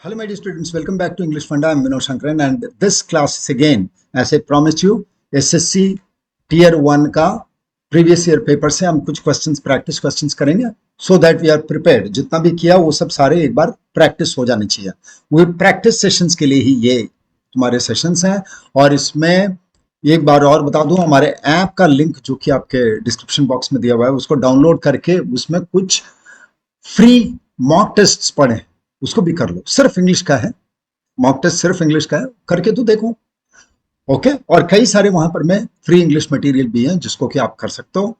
Hello, my dear students. Welcome back to English Funda. I'm Vinod Shankaran, and this class is again, as I promised you, SSC Tier 1 का previous year paper से हम कुछ questions practice questions करेंगे so that we are prepared. जितना भी किया वो सब सारे एक बार प्रैक्टिस हो जाने चाहिए। वो प्रैक्टिस सेशंस के लिए ही ये तुम्हारे सेशंस हैं। और इसमें एक बार और बता दूं, हमारे ऐप का लिंक जो कि आपके डिस्क्रिप्शन बॉक्स में दिया हुआ है, उसको डाउनलोड करके उसमें कुछ फ्री मॉक टेस्ट पढ़े, उसको भी कर लो। सिर्फ इंग्लिश का है, मॉक टेस्ट सिर्फ इंग्लिश का है, करके तो देखो। ओके, और कई सारे वहां पर में फ्री इंग्लिश मटेरियल भी हैं जिसको कि आप कर सकते हो।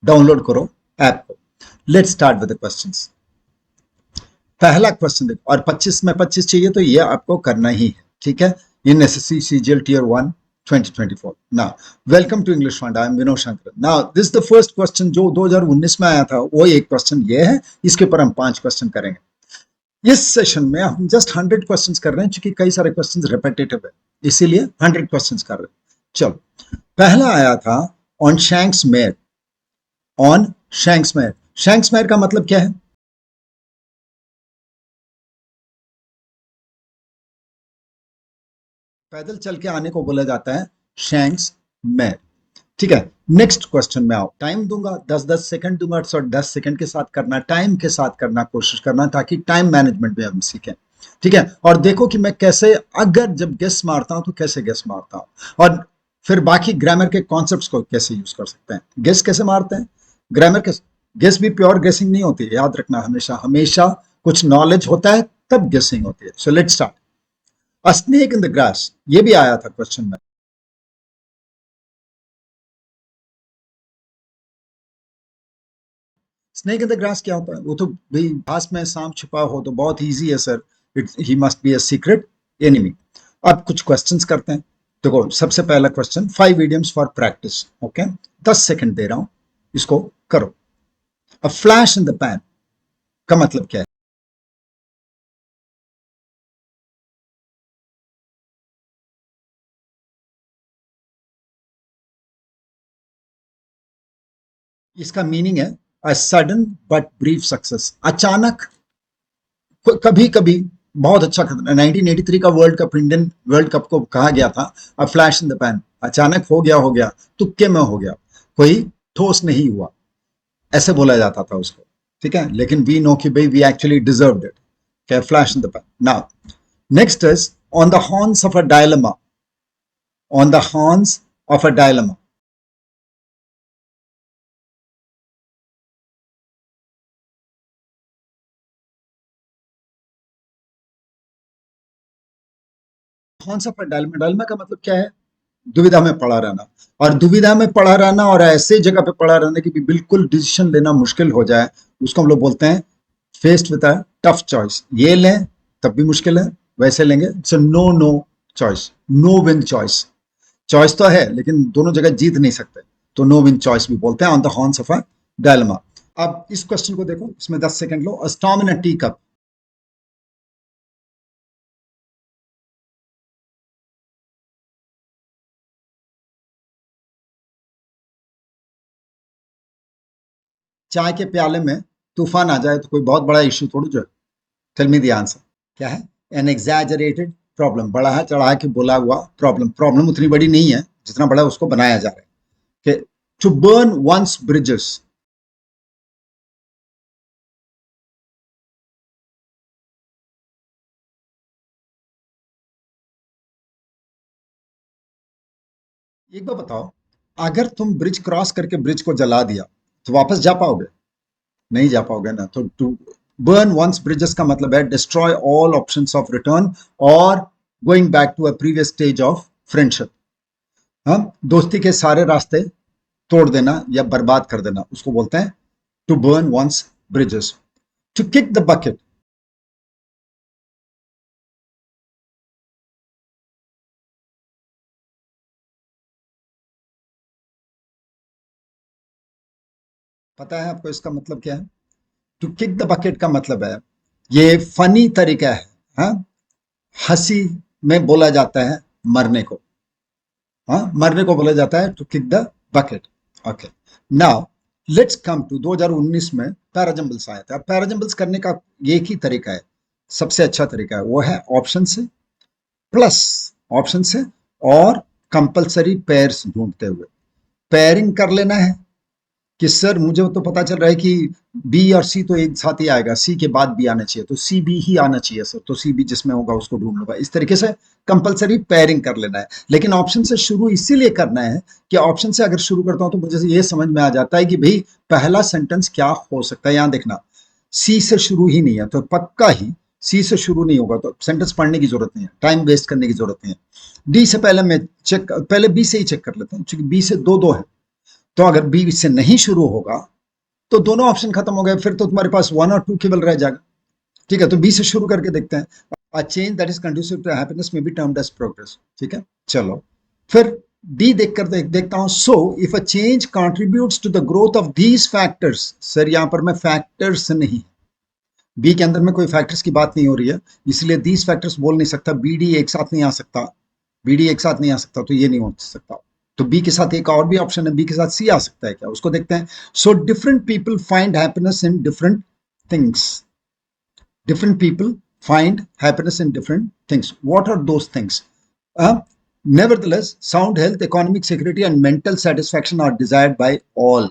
डाउनलोड करो ऐप को। Let's start with the questions. पहला क्वेश्चन देखो, और 25 में 25 चाहिए तो ये आपको करना ही है, ठीक है। In SSC CGL tier 1 2024। Now welcome to English fund, I am Vinod Shankar. Now this the first question जो 2019 में आया था, वो एक क्वेश्चन ये है। इसके ऊपर हम 5 क्वेश्चन करेंगे। इस सेशन में हम जस्ट 100 क्वेश्चंस कर रहे हैं, क्योंकि कई सारे क्वेश्चंस रिपीटेटिव है, इसीलिए 100 क्वेश्चंस कर रहे हैं। चलो, पहला आया था on shanks mayor. On shanks mayor, shanks mayor का मतलब क्या है? पैदल चल के आने को बोला जाता है शैंक्स मेयर, ठीक है। नेक्स्ट क्वेश्चन में आओ। टाइम दूंगा, 10-10 सेकंड दूंगा, सो 10 सेकंड के साथ करना, टाइम के साथ करना कोशिश करना, ताकि टाइम मैनेजमेंट में हम सीखें, ठीक है। और देखो कि मैं कैसे, अगर जब गेस मारता हूं तो कैसे गेस मारता हूं, और फिर बाकी ग्रामर के कॉन्सेप्ट्स को कैसे यूज कर सकते हैं। गेस कैसे मारते हैं, ग्रामर के गेस भी प्योर गेसिंग नहीं होती है, याद रखना। हमेशा हमेशा कुछ नॉलेज होता है तब गेसिंग होती है। So let's start. A snake in the grass, ये भी आया था क्वेश्चन में। स्नेक इन द ग्रास क्या होता है? वो तो भाई घास में सांप छुपा हो तो बहुत इजी है sir. It he must be a secret enemy. अब कुछ क्वेश्चंस करते हैं। देखो, सबसे पहला question, 5 idioms for practice. Okay, 10 second दे रहा हूं, इसको करो। A flash in the pan का मतलब क्या है? इसका मीनिंग है a sudden but brief success. अचानक, कभी कभी बहुत अच्छा खतरा। 1983 का world cup, Indian world cup को कहा गया था a flash in the pan. अचानक हो गया, तुक्के में हो गया, कोई ठोस नहीं हुआ, ऐसे बोला जाता था उसको, ठीक है। लेकिन वी नो कि भाई वी एक्चुअली डिजर्व्ड इट। क्या? Flash in the pan. Now next is on the horns of a dilemma. On the horns of a dilemma, horns of a dilemma, dilemma का मतलब क्या है? दुविधा में पड़ा रहना। और दुविधा में पड़ा रहना और ऐसे जगह पे पड़ा रहना कि भी बिल्कुल डिसीजन लेना मुश्किल हो जाए, उसको हम लोग बोलते हैं faced with a tough choice. ये लें तब भी मुश्किल है, वैसे लेंगे so no no choice, no win choice. Choice तो है लेकिन दोनों जगह जीत नहीं सकते, तो नो विन चॉइस भी बोलते हैं on the horns of a dilemma. अब इस क्वेश्चन को देखो, इसमें 10 सेकंड लो। अ स्टॉर्म इन अ टी कप। चाय के प्याले में तूफान आ जाए तो कोई बहुत बड़ा इश्यू थोड़ी जो है। Tell me the answer. क्या है? एन एग्जैजरेटेड प्रॉब्लम, बढ़ा चढ़ा के बोला हुआ प्रॉब्लम। प्रॉब्लम उतनी बड़ी नहीं है जितना बड़ा उसको बनाया जा रहा है। टू बर्न वंस ब्रिजेस, एक बार बताओ, अगर तुम ब्रिज क्रॉस करके ब्रिज को जला दिया तो वापस जा पाओगे? नहीं जा पाओगे ना। तो टू बर्न वंस ब्रिजेस का मतलब है destroy all options of return और going back to a previous stage of friendship. हाँ, दोस्ती के सारे रास्ते तोड़ देना या बर्बाद कर देना, उसको बोलते हैं to burn one's bridges. To kick the bucket, पता है आपको इसका मतलब क्या है? टू किक द बकेट का मतलब है, ये फनी तरीका है, हाँ, हंसी में बोला जाता है मरने को। हाँ, मरने को बोला जाता है to kick the bucket. Okay, now let's come to 2019 में पैराजम्बल्स आया था। पैराजम्बल्स करने का एक ही तरीका है, सबसे अच्छा तरीका है वो है ऑप्शन से प्लस ऑप्शन से और कंपलसरी पेयर्स ढूंढते हुए पेयरिंग कर लेना है कि सर मुझे तो पता चल रहा है कि बी और सी तो एक साथ ही आएगा, सी के बाद बी आना चाहिए, तो सी बी ही आना चाहिए सर, तो सी बी जिसमें होगा उसको ढूंढ लूंगा। इस तरीके से कंपलसरी पेयरिंग कर लेना है। लेकिन ऑप्शन से शुरू इसीलिए करना है कि ऑप्शन से अगर शुरू करता हूं तो मुझे ये समझ में आ जाता है कि भाई पहला सेंटेंस क्या हो सकता है। यहां देखना सी से शुरू ही नहीं है तो पक्का ही सी से शुरू नहीं होगा, तो सेंटेंस पढ़ने की जरूरत नहीं है, टाइम वेस्ट करने की जरूरत नहीं है। डी से पहले मैं चेक, पहले बी से ही चेक कर लेता हूँ क्योंकि बी से दो दो है, तो अगर बी से नहीं शुरू होगा तो दोनों ऑप्शन खत्म हो गए, फिर तो तुम्हारे पास वन और टू केवल रह जाएगा। ठीक है, तो बी से शुरू करके देखते हैं। A change that is conducive to happiness may be termed as progress. ठीक है, चलो फिर डी देखकर देखता हूं। So if a change contributes to the growth of these factors, sir यहां पर मैं फैक्टर्स नहीं, बी के अंदर में कोई फैक्टर्स की बात नहीं हो रही है, इसलिए दीज फैक्टर्स बोल नहीं सकता, बी डी एक साथ नहीं आ सकता, बी डी एक साथ नहीं आ सकता, तो ये नहीं हो सकता। तो बी के साथ एक और भी ऑप्शन है, बी के साथ सी आ सकता है क्या, उसको देखते हैं। So different people find happiness in different things, different people find happiness in different things. What are those things? Nevertheless, sound health, economic security and mental satisfaction are desired by all.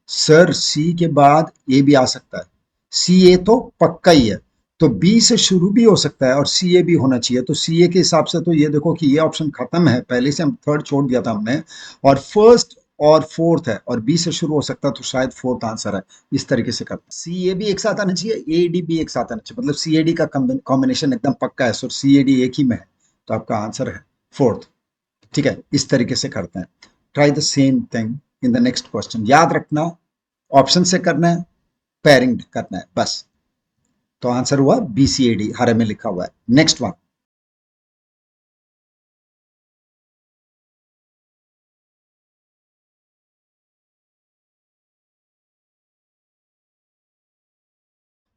Sir C के बाद ए भी आ सकता है, सी ए तो पक्का ही है, तो B से शुरू भी हो सकता है और सी ए भी होना चाहिए। तो सी ए के हिसाब से तो ये देखो कि ये ऑप्शन खत्म है, पहले से हम थर्ड छोड़ दिया था हमने, और फर्स्ट और फोर्थ है और बी से शुरू हो सकता है, तो शायद फोर्थ आंसर है। इस तरीके से करते हैं। सी ए भी एक साथ आना चाहिए, ए डी भी एक साथ आना चाहिए, मतलब सी ए डी का कॉम्बिनेशन एकदम पक्का है, सो सी ए डी एक ही में है, तो आपका आंसर है फोर्थ। ठीक है, इस तरीके से करते हैं। Try the same thing in the next question. याद रखना ऑप्शन से करना है, पेयरिंग करना है, बस। तो आंसर हुआ बी सी ए डी, हरे में लिखा हुआ है। नेक्स्ट वन,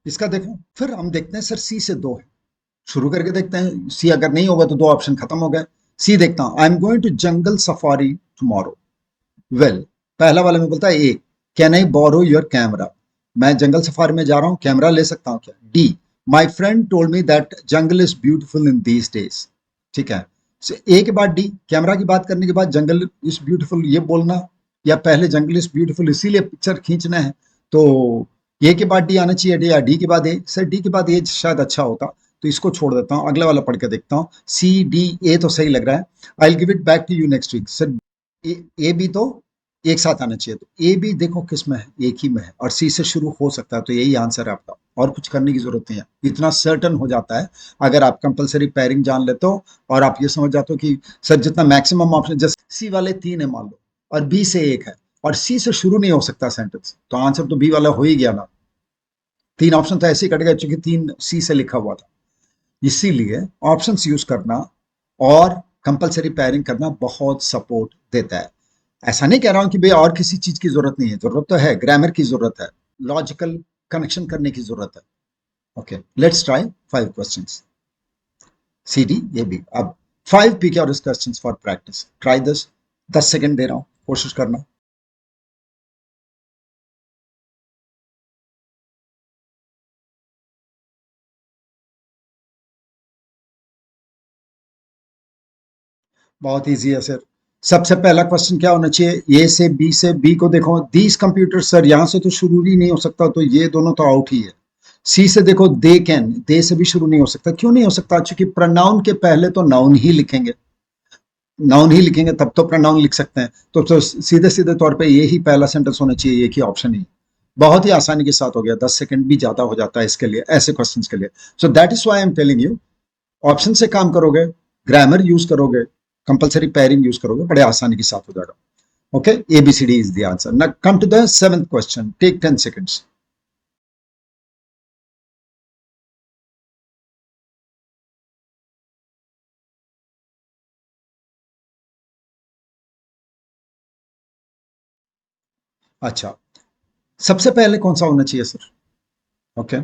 इसका देखो फिर हम देखते हैं। सर सी से दो है, शुरू करके देखते हैं, सी अगर नहीं होगा तो दो ऑप्शन खत्म हो गए। सी देखता हूं, I am going to jungle safari tomorrow. Well, पहला वाला में बोलता है A, can I borrow your camera, मैं जंगल सफारी में जा रहा हूं, कैमरा ले सकता हूं क्या। D, my friend told me that jungle is beautiful in these days. ठीक है, ए के बाद डी, कैमरा की बात करने के बाद जंगल इज ब्यूटिफुल ये बोलना, या पहले जंगल इज ब्यूटिफुल इसीलिए पिक्चर खींचना है, तो ए के बाद डी आना चाहिए, डी या डी के बाद ए। सर डी के बाद ए शायद अच्छा होता, तो इसको छोड़ देता हूँ, अगला वाला पढ़ के देखता हूँ। सी डी ए तो सही लग रहा है, I will give it back to you next week. Sir A भी तो एक साथ आना चाहिए, तो ए भी देखो किस में है, एक ही में है, और सी से शुरू हो सकता है, तो यही आंसर है आपका, और कुछ करने की जरूरत नहीं है। इतना सर्टन हो जाता है अगर आप कंपलसरी पेयरिंग जान लेते हो और आप ये समझ जाते हो कि सर जितना मैक्सिमम ऑप्शन, जैसे सी वाले तीन है मान लो और बी से एक है और सी से शुरू नहीं हो सकता सेंटेंस, तो आंसर तो बी वाला हो ही गया ना। तीन ऑप्शन तो ऐसे ही कट गए क्योंकि तीन सी से लिखा हुआ था। इसीलिए ऑप्शंस यूज करना और कंपलसरी पेयरिंग करना बहुत सपोर्ट देता है। ऐसा नहीं कह रहा हूं कि भाई और किसी चीज की जरूरत नहीं है, जरूरत तो है, ग्रामर की जरूरत है, लॉजिकल कनेक्शन करने की जरूरत है। Okay, let's try 5 questions, C D ये भी। अब 5 PQ और questions for practice, try this. 10 second दे रहा हूं, कोशिश करना। बहुत इजी है सर। सबसे पहला क्वेश्चन क्या होना चाहिए, ए से बी से, बी को देखो दीज कंप्यूटर, सर यहां से तो शुरू ही नहीं हो सकता, तो ये दोनों तो आउट ही है। सी से देखो दे कैन, दे से भी शुरू नहीं हो सकता, क्यों नहीं हो सकता, क्योंकि प्रोनाउन के पहले तो नाउन ही लिखेंगे, नाउन ही लिखेंगे तब तो प्रोनाउन लिख सकते हैं, तो सीधे सीधे तौर पे ये ही पहला सेंटेंस होना चाहिए, एक ही ऑप्शन ही। बहुत ही आसानी के साथ हो गया, 10 सेकंड भी ज्यादा हो जाता है इसके लिए, ऐसे क्वेश्चंस के लिए। So that is why I am telling you, option से काम करोगे, ग्रामर यूज करोगे, कंपलसरी पेयरिंग यूज करोगे, बड़े आसानी के साथ हो जाएगा। Okay, ABCD is the answer. Now come to the 7th question, take 10 seconds। अच्छा, सबसे पहले कौन सा होना चाहिए सर। ओके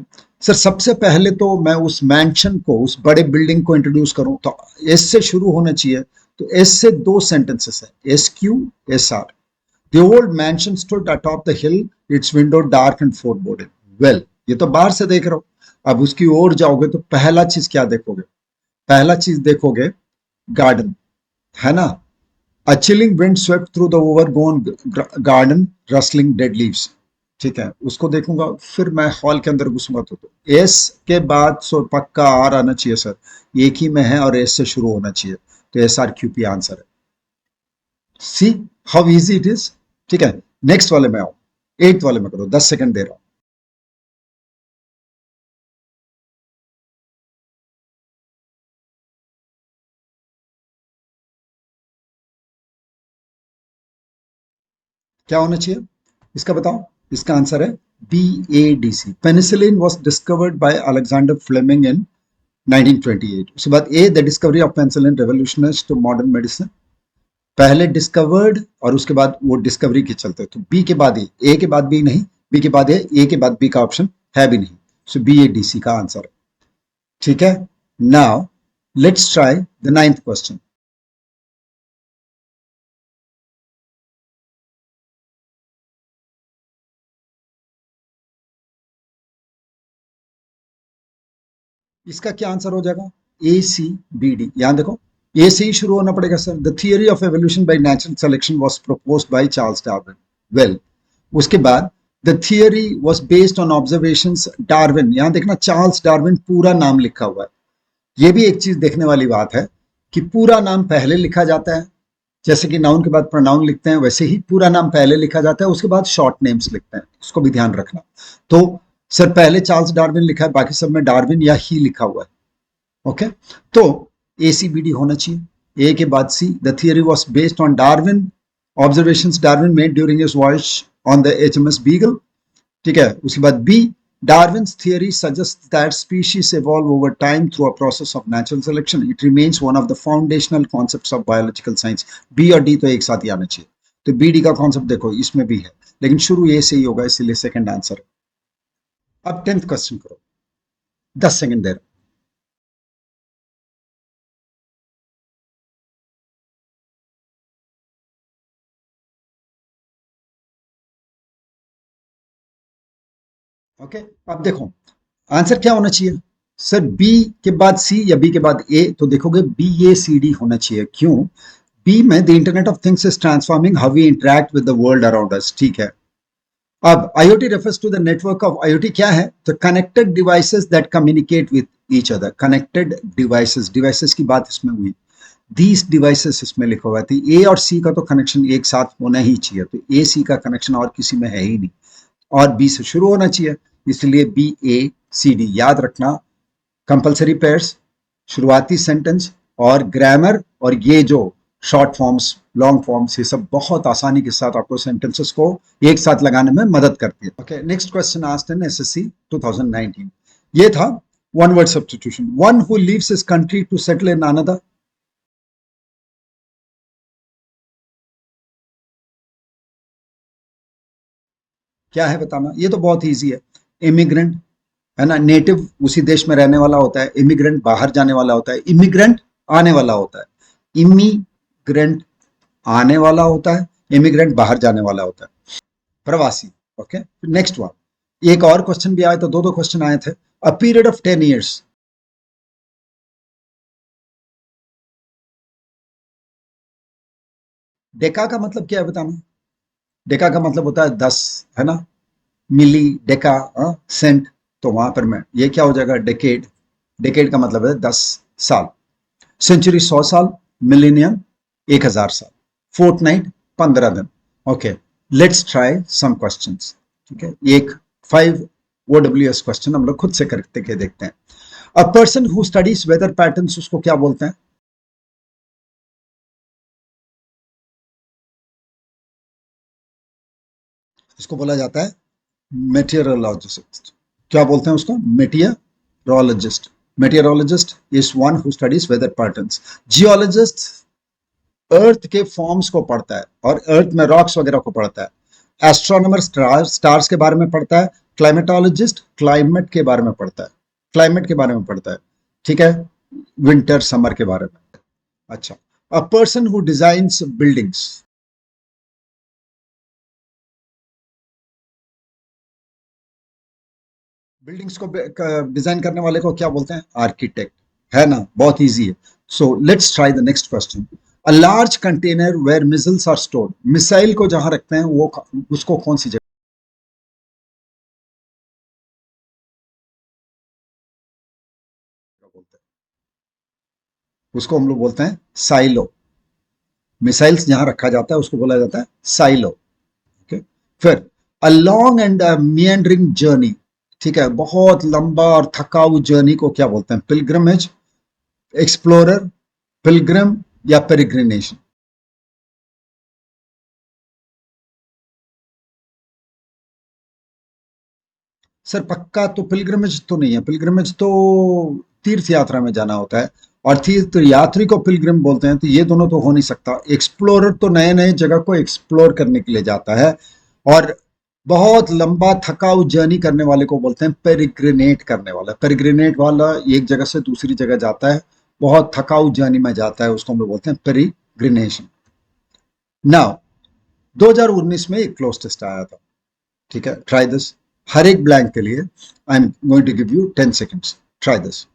सर, सबसे पहले तो मैं उस मैंशन को, उस बड़े बिल्डिंग को इंट्रोड्यूस करूं, तो एस से शुरू होना चाहिए, तो एस से दो सेंटेंसेस है, SQ SR। The old mansion stood atop the hill, its window dark and foreboding. Well, ये तो बाहर से देख रहा हूं, अब उसकी ओर जाओगे तो पहला चीज क्या देखोगे? पहला चीज देखोगे गार्डन, है ना? A chilling wind swept through the overgrown garden, rustling dead leaves. ठीक है, उसको देखूंगा, फिर मैं हॉल के अंदर घुसूंगा तो एस के बाद सो पक्का आर आना चाहिए सर, एक ही में है और एस से शुरू होना चाहिए, तो S R Q P answer है। See how easy it is. ठीक है, नेक्स्ट वाले में आओ, एट्थ वाले में करो, 10 सेकंड दे रहा हूं। क्या होना चाहिए इसका बताओ? इसका आंसर है B A D C. Penicillin was discovered by Alexander Fleming in 1928। उसके बाद A the discovery of penicillin revolutionised to modern medicine. पहले डिस्कवर्ड और उसके बाद वो डिस्कवरी के चलते, तो बी के बाद ए के बाद बी नहीं, बी के बाद ए के बाद बी का ऑप्शन है भी नहीं, सो बी ए डी सी का आंसर है। ठीक है, now let's try the ninth question. इसका क्या आंसर हो जाएगा? ए सी बी डी। यहां देखो, ए से ही शुरू होना पड़ेगा sir. The theory of evolution by natural selection was proposed by Charles Darwin. Well, उसके बाद the theory was based on observations Darwin. यहां देखना, चार्ल्स डार्विन पूरा नाम लिखा हुआ है। ये भी एक चीज देखने वाली बात है कि पूरा नाम पहले लिखा जाता है, जैसे कि नाउन के बाद प्रोनाउन लिखते हैं, वैसे ही पूरा नाम पहले लिखा जाता है, उसके बाद शॉर्ट नेम्स लिखते हैं, इसको भी ध्यान रखना। तो सर पहले चार्ल्स डार्विन लिखा है, बाकी सब में डार्विन या ही लिखा हुआ है। ओके, तो ए सी बी डी होना चाहिए। ए के बाद C, the theory was based on Darwin observations Darwin made during his voyage on the HMS Beagle. ठीक है, उसके बाद B, Darwin's theory suggests that species evolve over time through a process of natural selection. It remains one of the foundational concepts of biological science. B और D तो एक साथ ही आना चाहिए, तो बी डी का कॉन्सेप्ट देखो इसमें भी है, लेकिन शुरू ए से ही होगा, इसीलिए सेकंड आंसर। अब 10th क्वेश्चन करो, 10 सेकंड दे रहा हूं। ओके, अब देखो आंसर क्या होना चाहिए सर? बी के बाद सी या बी के बाद ए? तो देखोगे बी ए सी डी होना चाहिए। क्यों? बी में the internet of things is transforming how we interact with the world around us. ठीक है, अब IoT refers to the network of IoT क्या है? तो connected devices that communicate with each other. Connected devices, devices की बात इसमें हुई, these devices इसमें लिखा हुआ है। ए और सी का तो कनेक्शन एक साथ होना ही चाहिए, तो ए सी का कनेक्शन और किसी में है ही नहीं, और बी से शुरू होना चाहिए, इसलिए बी ए सी डी। याद रखना, कंपलसरी पेयर्स, शुरुआती सेंटेंस और ग्रामर, और ये जो शॉर्ट फॉर्म्स लॉन्ग फॉर्म्स, ये सब बहुत आसानी के साथ आपको सेंटेंसेस को एक साथ लगाने में मदद करती है। Okay, next question asked in SSC 2019, ये था one word substitution. One who leaves his country to settle in another. क्या है बताना? ये तो बहुत इजी है, इमिग्रेंट, है ना? नेटिव उसी देश में रहने वाला होता है, इमिग्रेंट बाहर जाने वाला होता है, इमिग्रेंट आने वाला होता है, इमिग्रेंट आने वाला होता है, इमिग्रेंट बाहर जाने वाला होता है, प्रवासी। ओके, नेक्स्ट वन, एक और क्वेश्चन भी आया, तो दो दो क्वेश्चन आए थे। A period of 10 years, Deka का मतलब क्या है बताना? डेका का मतलब होता है 10, है ना? मिली डेका सेंट, तो वहां पर मैं ये क्या हो जाएगा? डेकेड। डेकेड का मतलब है 10 साल। सेंचुरी 100 साल, मिलेनियम 1000 साल, फोर्टनाइट 15 दिन। Okay, let's try some questions. ठीक है, एक 5 OWS क्वेश्चन हम लोग खुद से करते के देखते हैं। A person who studies weather patterns, उसको क्या बोलते हैं? इसको बोला जाता है मेटेरोलॉजिस्ट। क्या बोलते हैं उसको? Meteorologist. Meteorologist is one who studies weather patterns. Geologist earth के फॉर्म्स को पढ़ता है और अर्थ में रॉक्स वगैरह को पढ़ता है। एस्ट्रोनॉमर स्टार्स के बारे में पढ़ता है। क्लाइमेटोलॉजिस्ट क्लाइमेट के बारे में पढ़ता है, क्लाइमेट के बारे में पढ़ता है। ठीक है, विंटर समर के बारे में। अच्छा, अ person who designs buildings. Buildings को डिजाइन करने वाले को क्या बोलते हैं? आर्किटेक्ट, है ना? बहुत इजी है. So let's try the next question. A large container where missiles are stored. Missile को जहां रखते हैं वो उसको कौन सी जगह बोलते हैं? उसको हम लोग बोलते हैं साइलो. मिसाइल्स जहां रखा जाता है उसको बोला जाता है साइलो. ओके. फिर a long and meandering journey. ठीक है, बहुत लंबा और थकाऊ जर्नी को क्या बोलते हैं? पिलग्रमेज, एक्सप्लोरर, पिलग्रिम या पेरिग्रिनेशन. सर पक्का तो पिलग्रिमेज तो नहीं है. पिलग्रिमेज तो तीर्थ यात्रा में जाना होता है, और तीर्थ यात्री को पिलग्रिम बोलते हैं, तो ये दोनों तो हो नहीं सकता. एक्सप्लोरर तो नए नए जगह को एक्सप्लोर करने के लिए जाता है, और बहुत लंबा थकाऊ जर्नी करने वाले को बोलते हैं पेरिग्रिनेट करने वाला. पेरिग्रिनेट वाला एक जगह से दूसरी जगह जाता है, बहुत थकाऊ जर्नी में जाता है, उसको हम लोग बोलते हैं पेरिग्रिनेशन. नाउ 2019 में एक क्लोज टेस्ट आया था. ठीक है, ट्राई दिस. हर एक ब्लैंक के लिए I am going to give you 10 seconds. Try this.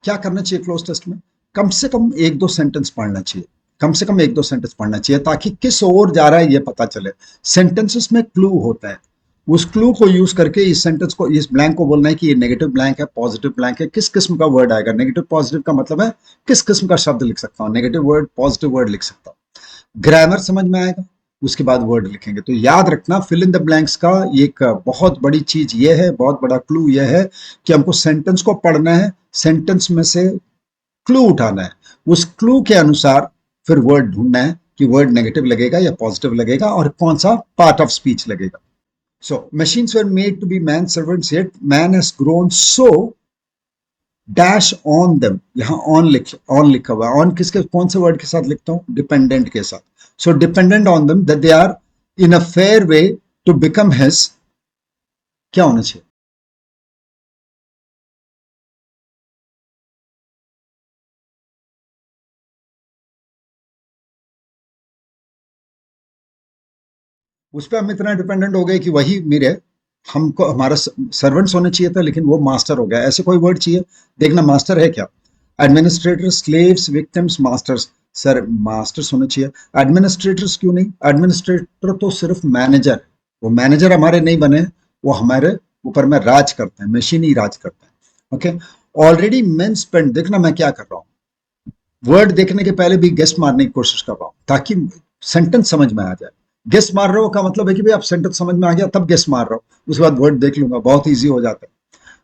क्या करना चाहिए क्लोज टेस्ट में? कम से कम एक दो सेंटेंस पढ़ना चाहिए. कम से कम एक दो सेंटेंस पढ़ना चाहिए ताकि किस ओर जा रहा है ये पता चले. सेंटेंसेस में क्लू होता है, उस क्लू को यूज करके इस सेंटेंस को, इस ब्लैंक को बोलना है कि ये नेगेटिव ब्लैंक है, पॉजिटिव ब्लैंक है, किस किस्म का वर्ड आएगा. नेगेटिव पॉजिटिव का मतलब है किस किस्म का शब्द लिख सकता हूँ. नेगेटिव वर्ड, पॉजिटिव वर्ड लिख सकता हूँ. ग्रामर समझ में आएगा, उसके बाद वर्ड लिखेंगे. तो याद रखना, फिल इन द ब्लैंक्स का एक बहुत बड़ी चीज ये है, बहुत बड़ा क्लू ये है कि हमको सेंटेंस को पढ़ना है, सेंटेंस में से क्लू उठाना है, उस क्लू के अनुसार फिर वर्ड ढूंढना है कि वर्ड नेगेटिव लगेगा या पॉजिटिव लगेगा और कौन सा पार्ट ऑफ स्पीच लगेगा. सो machines were made to be man servants, yet man has grown so dash on them. यहाँ ऑन लिखा हुआ है. ऑन किसके, कौन से वर्ड के साथ लिखता हूँ? डिपेंडेंट के साथ. So dependent on them that they are in a fair way to become his. क्या होना चाहिए? उस पर हम इतना डिपेंडेंट हो गए कि वही मेरे, हमको हमारा सर्वेंट्स होने चाहिए था, लेकिन वो मास्टर हो गया. ऐसे कोई वर्ड चाहिए. देखना मास्टर है क्या? Administrator, slaves, victims, masters. Sir masters होने चाहिए. एडमिनिस्ट्रेटर्स क्यों नहीं? एडमिनिस्ट्रेटर तो सिर्फ मैनेजर. वो मैनेजर हमारे नहीं बने, वो हमारे ऊपर में राज करते हैं, मशीन ही राज करते हैं. ओके. Already main spend. देखना मैं क्या कर रहा हूँ, वर्ड देखने के पहले भी गेस मारने की कोशिश कर रहा हूं ताकि सेंटेंस समझ में आ जाए. गेस मार रहे हो का मतलब है कि भाई आप सेंटेंस समझ में आ गया तब गेस मार रहा हो, उसके बाद वर्ड देख लूंगा, बहुत इजी हो जाता है.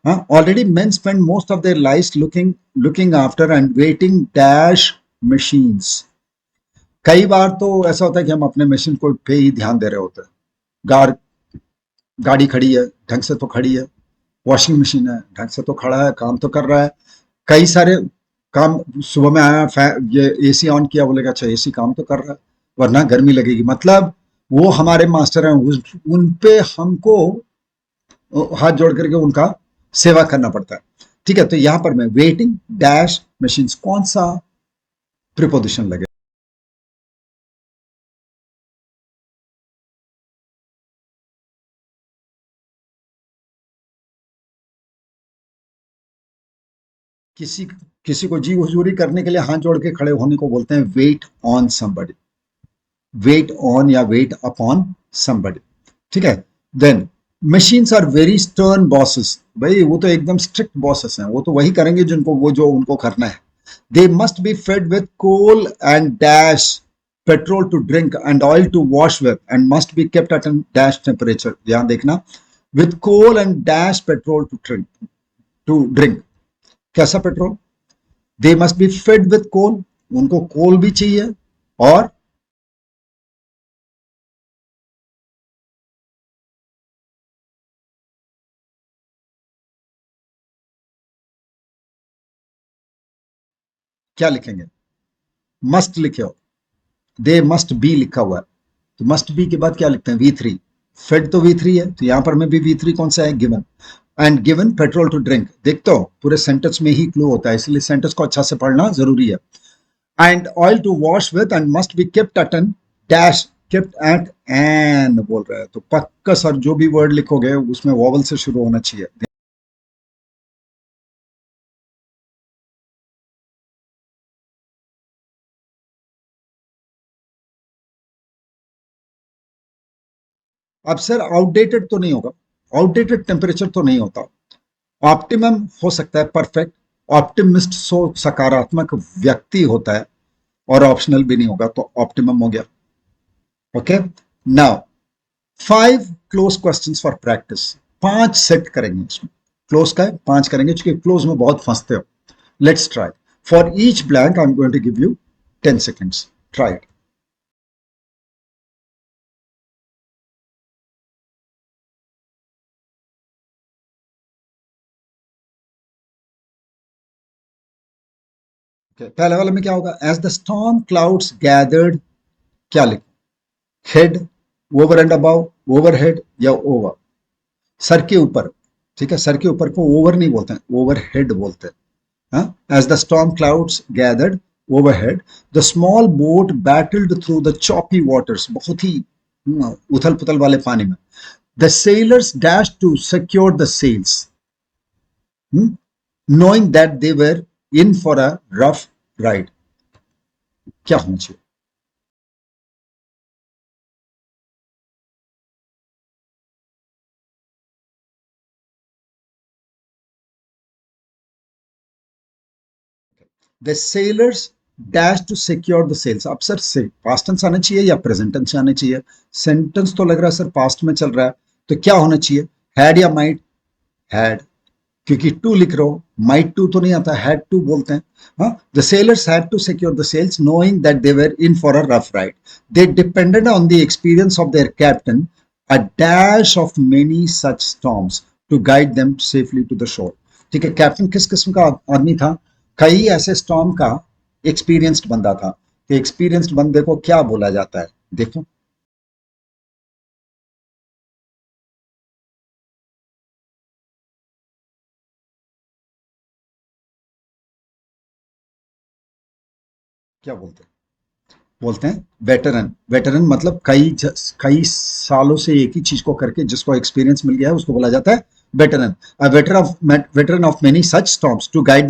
हाँ, already main spend most of their life looking looking after and waiting dash machines. कई बार तो ऐसा होता है कि हम अपने मशीन को पे ही ध्यान दे रहे होते हैं. गार गाड़ी खड़ी है, ढंग से तो खड़ी है. वॉशिंग मशीन है, ढंग से तो खड़ा है, काम तो कर रहा है. कई सारे काम. सुबह में आया, ये एसी ऑन किया, बोलेगा अच्छा एसी काम तो कर रहा है, वरना गर्मी लगेगी. मतलब वो हमारे मास्टर हैं, उन पे हमको हाथ जोड़ करके उनका सेवा करना पड़ता है. ठीक है, तो यहां पर मैं वेटिंग डैश मशीन, कौन सा प्रिपोजिशन लगे? किसी किसी को जी हुजूरी करने के लिए हाथ जोड़ के खड़े होने को बोलते हैं wait on somebody. Wait on या वेट अपॉन समबडी. ठीक है. Then machines are very stern bosses. भाई वो तो एकदम स्ट्रिक्ट बॉसेस हैं, वो तो वही करेंगे जिनको, वो जो उनको करना है. They must be fed with coal and dash petrol to drink and oil to wash with and must be kept at an dash temperature. ध्यान देखना, with coal and dash petrol to drink. कैसा petrol? They must be fed with coal, उनको coal भी चाहिए, और क्या लिखेंगे? Must लिखे हो, दे मस्ट बी लिखा हुआ है, तो मस्ट बी के बाद क्या लिखते हैं? V3. फेड तो V3 है, तो यहां पर में भी V3 कौन सा है? Given. And given petrol to drink. देखते हो पूरे सेंटेंस में ही क्लू होता है, इसलिए सेंटेंस को अच्छा से पढ़ना जरूरी है। And oil to wash with and must be kept at an dash, kept at an बोल रहा है, तो पक्का सर जो भी वर्ड लिखोगे उसमें वॉवल से शुरू होना चाहिए। अब सर आउटडेटेड तो नहीं होगा, आउटडेटेड टेम्परेचर तो नहीं होता। ऑप्टिमम हो सकता है परफेक्ट, ऑप्टिमिस्ट सो सकारात्मक व्यक्ति होता है, और ऑप्शनल भी नहीं होगा तो ऑप्टिमम हो गया। Okay, now 5 close questions for practice. 5 set करेंगे इसमें, क्लोज का है 5 करेंगे क्योंकि क्लोज में बहुत फंसते हो। Let's try. For each blank I am going to give you 10 seconds, try it. पहले वाले में क्या होगा, as the storm clouds gathered, क्या लिखो, head, over and about, overhead या ओवर, सर के ऊपर। ठीक है, सर के ऊपर को ओवर नहीं बोलते हैं, ओवरहेड बोलते हैं। As the storm clouds gathered overhead, the small boat battled through the choppy waters, बहुत ही उथल पुथल वाले पानी में। The sailors dash to secure the sails, knowing that they were in for a rough ride, क्या होना चाहिए? The sailors dash to secure the sails। अब सर से पास्ट टेंस आना चाहिए या प्रेजेंट टेंस आना चाहिए? सेंटेंस तो लग रहा है सर पास्ट में चल रहा है, तो क्या होना चाहिए, हैड या माइट? हैड, क्योंकि टू लिख रहे हो, माइट टू तो नहीं आता, हैड टू बोलते हैं। हाँ, the sailors had to secure the sails knowing that they were in for a rough ride, they depended on the experience of their captain, a dash of many such storms to guide them safely to the shore. ठीक है, captain किस किस्म का आदमी था? कई ऐसे storm का एक्सपीरियंस्ड बंदा था। कि एक्सपीरियंस्ड बंदे को क्या बोला जाता है, देखो। क्या बोलते हैं? बोलते हैं वेटरन। वेटरन मतलब कई सालों से एक ही चीज को करके जिसको एक्सपीरियंस मिल गया है उसको बोला जाता है veteran. A veteran of many such storms to guide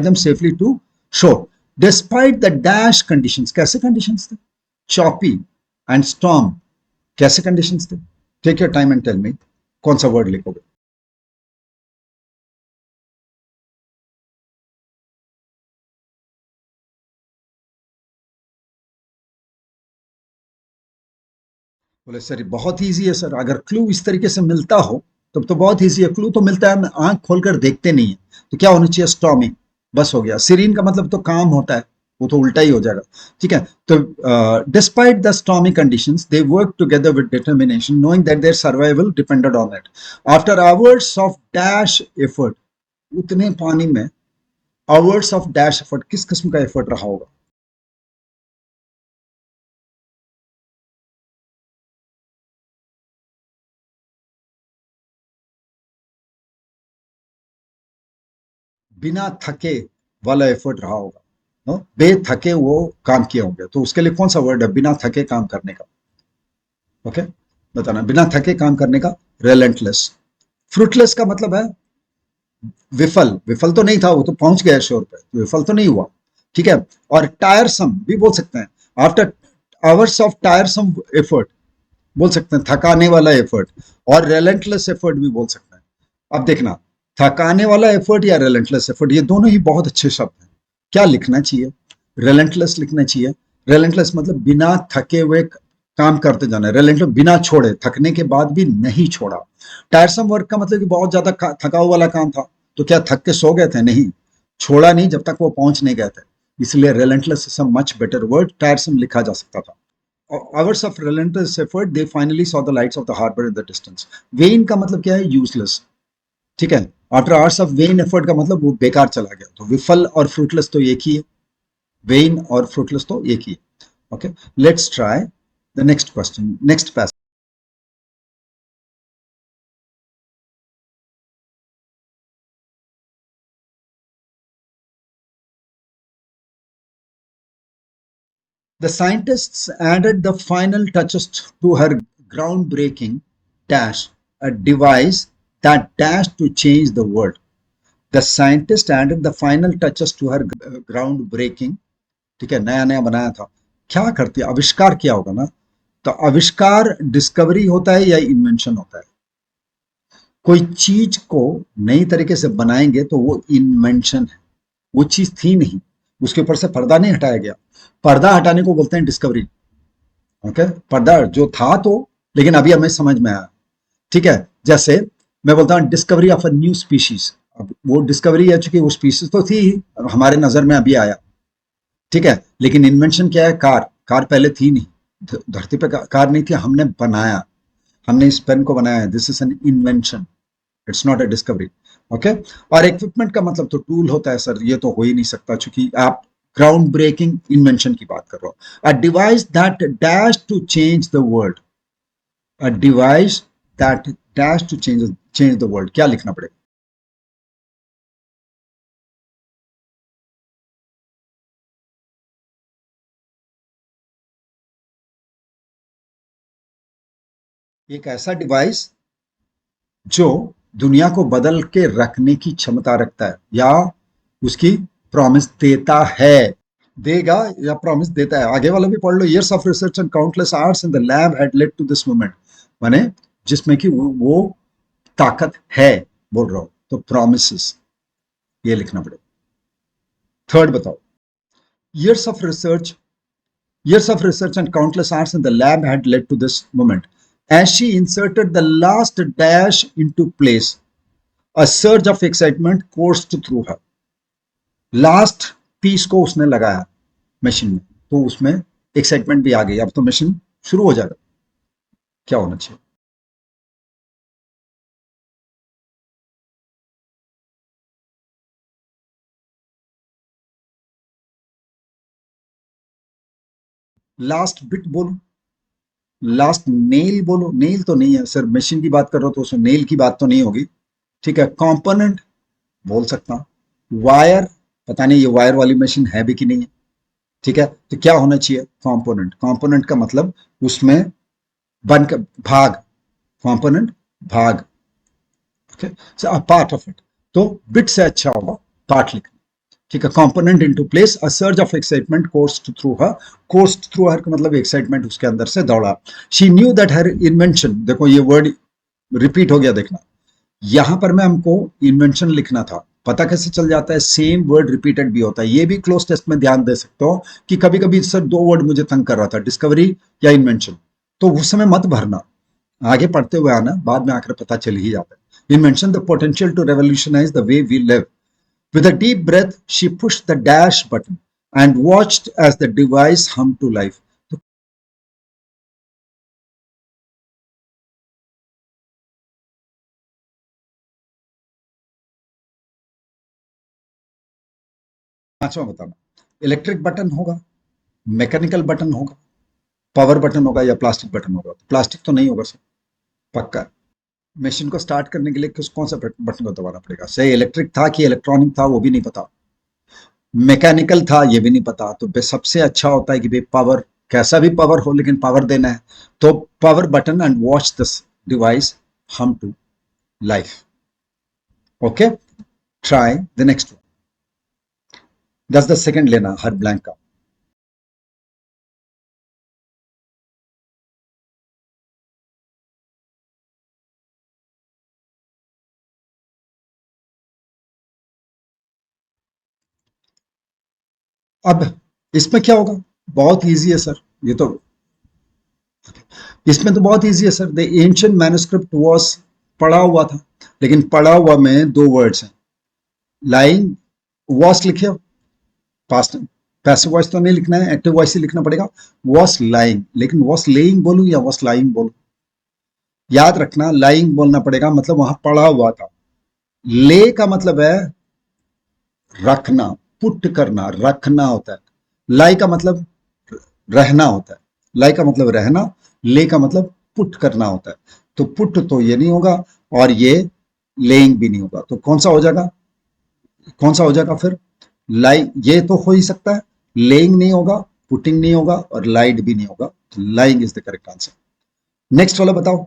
them safely to shore despite the dash conditions. कैसे कंडीशंस थे? चॉपी एंड स्टॉर्म, कैसे कंडीशंस थे? Take your time and tell me, कौन सा वर्ड लिखोगे? बोले सर ये बहुत ईजी है सर, अगर क्लू इस तरीके से मिलता हो तब तो बहुत ईजी है। क्लू तो मिलता है, आंख खोलकर देखते नहीं है, तो क्या होना चाहिए, स्टॉर्मी, बस हो गया। सीरीन का मतलब तो काम होता है, वो तो उल्टा ही हो जाएगा। ठीक है, तो despite the stormy conditions they work together with determination knowing that their survival depended on it. After hours of dash effort, उतने पानी में आवर्स ऑफ डैश एफर्ट, किस किस्म का एफर्ट रहा होगा? बिना थके वाला एफर्ट रहा होगा, बेथके वो काम किए होंगे, तो उसके लिए कौन सा वर्ड है बिना थके काम करने का? ओके, बताना, बिना थके काम करने का, रेलेंटलेस। फ्रूटलेस का मतलब है विफल। विफल तो नहीं था, वो तो पहुंच गया शोर पे, तो विफल तो नहीं हुआ। ठीक है, और टायरसम भी बोल सकते हैं, आफ्टर आवर्स ऑफ टायरसम एफर्ट बोल सकते हैं, थकाने वाला एफर्ट। और रेलेंटलेस एफर्ट भी बोल सकते हैं। अब देखना, थकाने वाला एफर्ट या रेलेंटलेस एफर्ट, ये दोनों ही बहुत अच्छे शब्द हैं। क्या लिखना चाहिए? रेलेंटलेस लिखना चाहिए। रेलेंटलेस मतलब बिना थके हुए काम करते जाना, रेलेंटलेस बिना छोड़े, थकने के बाद भी नहीं छोड़ा। टायरसम वर्क का मतलब कि बहुत ज्यादा थकाऊ वाला काम था, तो क्या थक के सो गए थे? नहीं, छोड़ा नहीं जब तक वो पहुंच नहीं गए थे, इसलिए relentless is a much better word, tiresome लिखा जा सकता था। Hours of relentless effort, they finally saw the lights of the harbor in the distance। When का मतलब क्या है? यूजलेस। ठीक है, after hours of when effort का मतलब वो बेकार चला गया, तो विफल और फ्रूटलेस तो एक ही है, वेन और फ्रूटलेस तो एक ही है। Okay, let's try the next question, next passage. The scientists added the final touches to her groundbreaking dash, a device that dashed to change the world. The scientist added the final touches to her groundbreaking, ठीक है, नया नया बनाया था, क्या करती है, आविष्कार किया होगा ना, तो आविष्कार डिस्कवरी होता है या इन्वेंशन होता है? कोई चीज को नई तरीके से बनाएंगे तो वो इन्वेंशन है, वो चीज थी नहीं, उसके ऊपर से पर्दा नहीं हटाया गया, पर्दा हटाने को बोलते हैं डिस्कवरी। ओके, पर्दा जो था तो, लेकिन अभी हमें समझ में आया, ठीक है। जैसे मैं बोलता हूँ discovery of a new species, अब वो डिस्कवरी है, चूंकि वो स्पीशीज तो थी ही, हमारे नजर में अभी आया, ठीक है। लेकिन इन्वेंशन क्या है? कार, कार पहले थी नहीं, धरती पे कार नहीं थी, हमने बनाया, हमने इस पेन को बनाया, this is an invention, it's not a discovery. Okay, और इक्विपमेंट का मतलब तो टूल होता है सर, ये तो हो ही नहीं सकता, चूंकि आप ग्राउंड ब्रेकिंग इन्वेंशन की बात कर रहे हो। A device that dash to change the world, a device that dash to change the world, क्या लिखना पड़ेगा? एक ऐसा डिवाइस जो दुनिया को बदल के रखने की क्षमता रखता है, या उसकी प्रॉमिस देता है, देगा या प्रॉमिस देता है। आगे वाला भी पढ़ लो, years of research and countless hours in the lab had led to this moment, माने जिसमें कि वो ताकत है, बोल रहा हूं, तो promises ये लिखना पड़ेगा। थर्ड बताओ, years of research and countless hours in the lab had led to this moment. As she inserted the last dash into place, a surge of excitement coursed through her. Last piece को उसने लगाया machine में, तो उसमें excitement भी आ गई, अब तो मशीन शुरू हो जाएगा, क्या होना चाहिए? लास्ट बिट बोलो, लास्ट नेल बोलो, नेल तो नहीं है सर, मशीन की बात कर रहा हो तो उसमें नेल की बात तो नहीं होगी, ठीक है। कंपोनेंट बोल सकता हूं, वायर, पता नहीं ये वायर वाली मशीन है भी कि नहीं है, ठीक है। तो क्या होना चाहिए? कंपोनेंट, कंपोनेंट का मतलब उसमें बन कर भाग, कंपोनेंट भाग, okay, a part of it, तो बिट से अच्छा होगा पार्ट लिखना, ठीक है। Component into place, a surge of excitement coursed through her, coursed through her का मतलब एक्साइटमेंट उसके अंदर से दौड़ा। She knew that her invention, देखो ये वर्ड रिपीट हो गया, देखना, यहां पर मैं हमको इन्वेंशन लिखना था, पता कैसे चल जाता है? सेम वर्ड रिपीटेड भी होता है, ये भी क्लोज टेस्ट में ध्यान दे सकते हो कि कभी कभी सर दो वर्ड मुझे तंग कर रहा था, डिस्कवरी या इन्वेंशन, तो उस समय मत भरना, आगे पढ़ते हुए आना, बाद में आकर पता चल ही जाता है। Invention, the potential to revolutionise the way we live. With a deep breath, she pushed the dash button and watched as the device hummed to life. तो पांचवा बताना, इलेक्ट्रिक बटन होगा, मैकेनिकल बटन होगा, पावर बटन होगा, या plastic button होगा? Plastic तो नहीं होगा सर, पक्का। मशीन को स्टार्ट करने के लिए कौन सा बटन को दबाना पड़ेगा? सही, इलेक्ट्रिक था कि इलेक्ट्रॉनिक था वो भी नहीं पता, मैकेनिकल था ये भी नहीं पता, तो सबसे अच्छा होता है कि भाई पावर, कैसा भी पावर हो लेकिन पावर देना है, तो power button and watch this device hum to life. Okay, try the next one, 10 second लेना हर ब्लैंक का। अब इसमें क्या होगा? बहुत इजी है सर, ये तो, इसमें तो बहुत इजी है sir. The ancient manuscript was, पढ़ा हुआ था, लेकिन पढ़ा हुआ में दो वर्ड्स हैं, लाइंग वॉस लिखे हो, पास्ट, पैसिव वॉइस तो नहीं लिखना है, एक्टिव वॉइस ही लिखना पड़ेगा, वॉस लाइंग, लेकिन वॉस लेइंग बोलूं या वॉस लाइंग बोलूं? याद रखना, लाइंग बोलना पड़ेगा, मतलब वहां पढ़ा हुआ था। ले का मतलब है रखना, पुट करना, रखना होता है। लाई का मतलब रहना होता है, लाई का मतलब रहना, ले का मतलब पुट करना होता है, तो पुट तो ये नहीं होगा, और ये लेइंग भी नहीं होगा, तो कौन सा हो जाएगा? कौन सा हो जाएगा फिर? लाई, ये तो हो ही सकता है, लेइंग नहीं होगा, पुटिंग नहीं होगा और लाइड भी नहीं होगा, तो lying is the correct answer. Next वाला बताओ।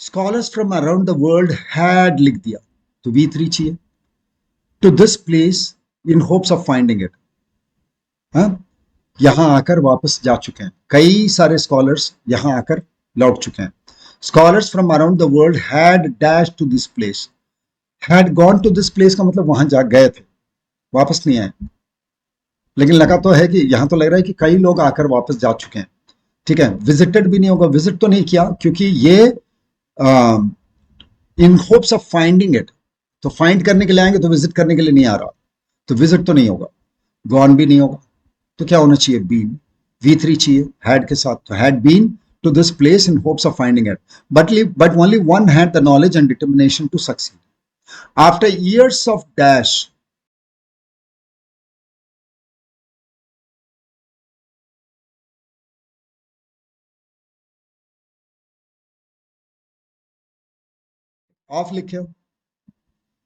Scholars from around the world had लिख दिया, तो V3 चाहिए। To this place in hopes of finding it, हाँ, यहां आकर वापस जा चुके हैं, कई सारे स्कॉलर्स यहां आकर लौट चुके हैं। Scholars from around the world had dash to this place, had gone to this place का मतलब वहां जा गए थे, वापस नहीं आए। लेकिन लगा तो है कि यहां तो लग रहा है कि कई लोग आकर वापस जा चुके हैं, ठीक है। विजिटेड भी नहीं होगा, विजिट तो नहीं किया, क्योंकि ये इन होप्स ऑफ फाइंडिंग इट, तो फाइंड करने के लिए आएंगे, तो विजिट करने के लिए नहीं आ रहा, तो विजिट तो नहीं होगा। गॉन भी नहीं होगा, तो क्या होना चाहिए, बीन। V3 चाहिए हैड के साथ, तो had been to this place in hopes of finding it, but only one had the knowledge and determination to succeed after years of dash. Of लिखे हो,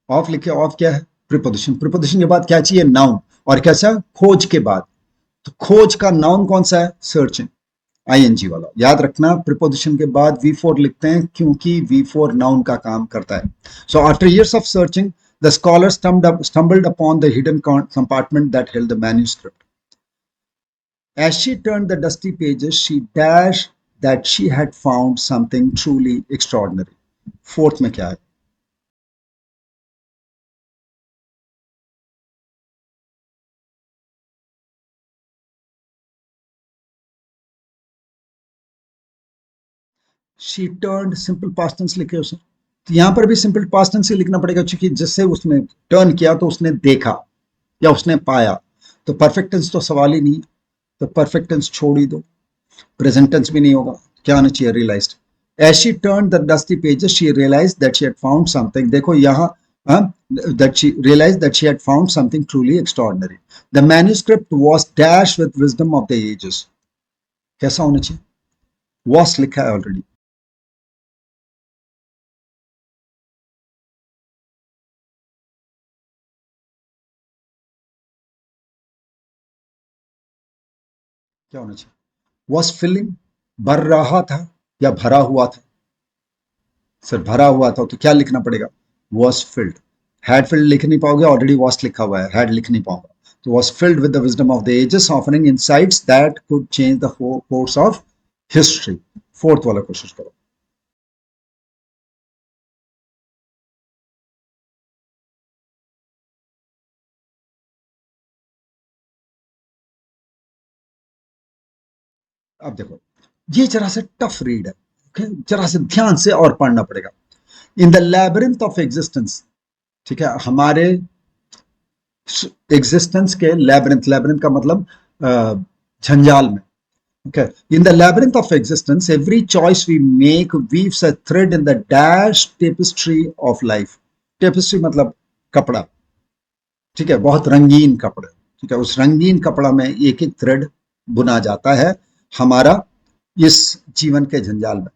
ऑफ लिखे, ऑफ क्या है, प्रीपोजिशन। प्रीपोजिशन के बाद क्या चाहिए, नाउन, और कैसा, खोज के बाद। तो खोज का नाउन कौन सा है, सर्चिंग, ING वाला। याद रखना, प्रीपोजिशन के बाद V4 लिखते हैं, क्योंकि V4 नाउन का काम करता है। So after years of searching the scholar stumbled upon the hidden compartment that held the manuscript. As she turned the dusty pages, she dashed that she had found something truly extraordinary. Fourth में क्या है, she turned, simple past tense लिखे उसे, तो यहां पर भी simple past tense ही लिखना पड़ेगा, क्योंकि जिससे उसने टर्न किया तो उसने देखा या उसने पाया। तो परफेक्ट टेंस तो सवाल ही नहीं, तो परफेक्ट टेंस छोड़ ही दो। प्रेजेंट टेंस भी नहीं होगा, क्या आना चाहिए, realised. As she turn the dusty pages she realised that she had found something, देखो यहाँ, that she realized that she had found something truly extraordinary. The manuscript was dashed with wisdom of the ages. कैसा होना चाहिए, was लिखा है already. क्या होना चाहिए, was filling, भर रहा था या भरा हुआ था, सर भरा हुआ था, तो क्या लिखना पड़ेगा, was filled। had filled लिख नहीं पाओगे, ऑलरेडी was लिखा हुआ है, had लिख नहीं पाओगे, तो was filled with the wisdom of the ages, offering insights that could change the whole course of history। Fourth वाला कोशिश करो। अब देखो, ये जरा से टफ रीड है, ओके, जरा से ध्यान से और पढ़ना पड़ेगा। In the labyrinth of existence, ठीक है, हमारे एग्जिस्टेंस के लैबिरिंथ, लैबिरिंथ का मतलब झंझाल में, okay, in the labyrinth of existence every choice we make weaves a thread in the dash tapestry of life। tapestry मतलब कपड़ा, ठीक है, बहुत रंगीन कपड़े, ठीक है, उस रंगीन कपड़ा में एक एक थ्रेड बुना जाता है हमारा इस जीवन के जंजाल में,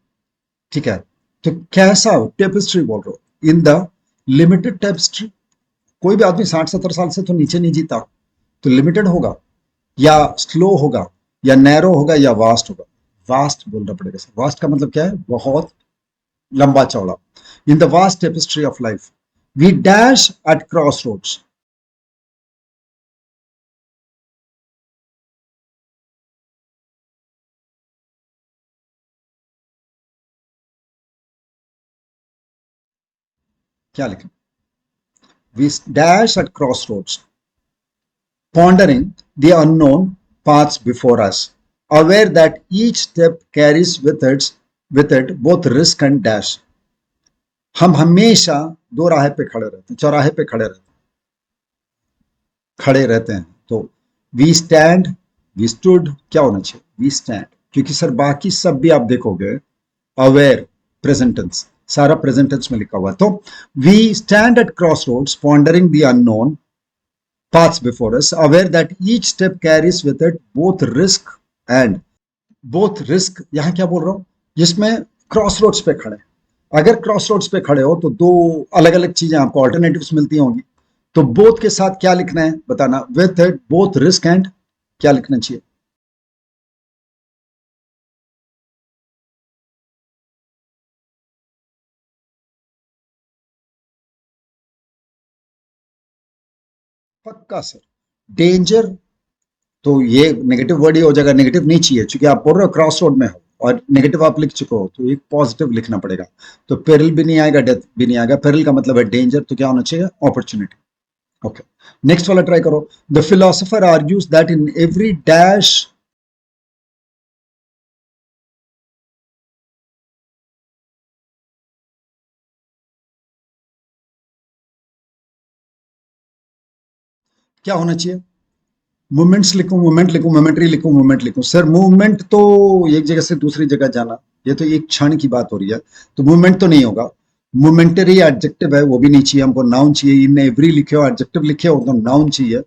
ठीक है। तो कैसा टेपेस्ट्री बोल रहे हो, इन द लिमिटेड टेपेस्ट्री। कोई भी आदमी 60-70 साल से तो नीचे नहीं जीता, तो लिमिटेड होगा या स्लो होगा या नैरो होगा या वास्ट होगा। वास्ट बोलना पड़ेगा सर, वास्ट का मतलब क्या है, बहुत लंबा चौड़ा। In the vast tapestry of life we dash at cross roads. क्या लिखें, we dash at cross roads pondering the unknown paths before us, aware that each step carries with it both risk and dash। हम हमेशा दो राह पे खड़े रहते हैं, चौराहे पे खड़े रहते हैं। तो वी स्टैंड, वी स्टूड, क्या होना चाहिए, वी स्टैंड, क्योंकि सर बाकी सब भी आप देखोगे अवेयर, प्रेजेंट टेंस, सारा प्रेजेंट टेंस में लिखा हुआ है। तो we stand at cross roads pondering the unknown paths before us, aware that each step carries with it both risk and, both risk, यहां क्या बोल रहा हूं, जिसमें क्रॉस रोड्स पे खड़े, अगर क्रॉस रोड्स पे खड़े हो तो दो अलग अलग चीजें आपको ऑल्टरनेटिव्स मिलती होंगी, तो बोथ के साथ क्या लिखना है बताना, विथ बोथ रिस्क एंड क्या लिखना चाहिए। पक्का सर, डेंजर तो ये नेगेटिव वर्ड ही हो जाएगा, नेगेटिव नहीं चाहिए, क्योंकि आप बोल रहे हो क्रॉस रोड में हो और नेगेटिव आप लिख चुके हो, तो एक पॉजिटिव लिखना पड़ेगा। तो पेरिल भी नहीं आएगा, डेथ भी नहीं आएगा, पेरिल का मतलब है डेंजर, तो क्या होना चाहिए, अपॉर्चुनिटी। ओके, नेक्स्ट वाला ट्राई करो। The philosopher argues that in every dash, क्या होना चाहिए, मूवमेंट्स लिखूं, मूवमेंट लिखूं, मोमेंट्री लिखूं, मूवमेंट लिखूं। सर मूवमेंट तो एक जगह से दूसरी जगह जाना, ये तो एक क्षण की बात हो रही है, तो मूवमेंट तो नहीं होगा। मोमेंटरी एडजेक्टिव है, वो भी नहीं चाहिए हमको, नाउन चाहिए। इन एवरी लिखे हो, एडजेक्टिव लिखे हो तो नाउन चाहिए।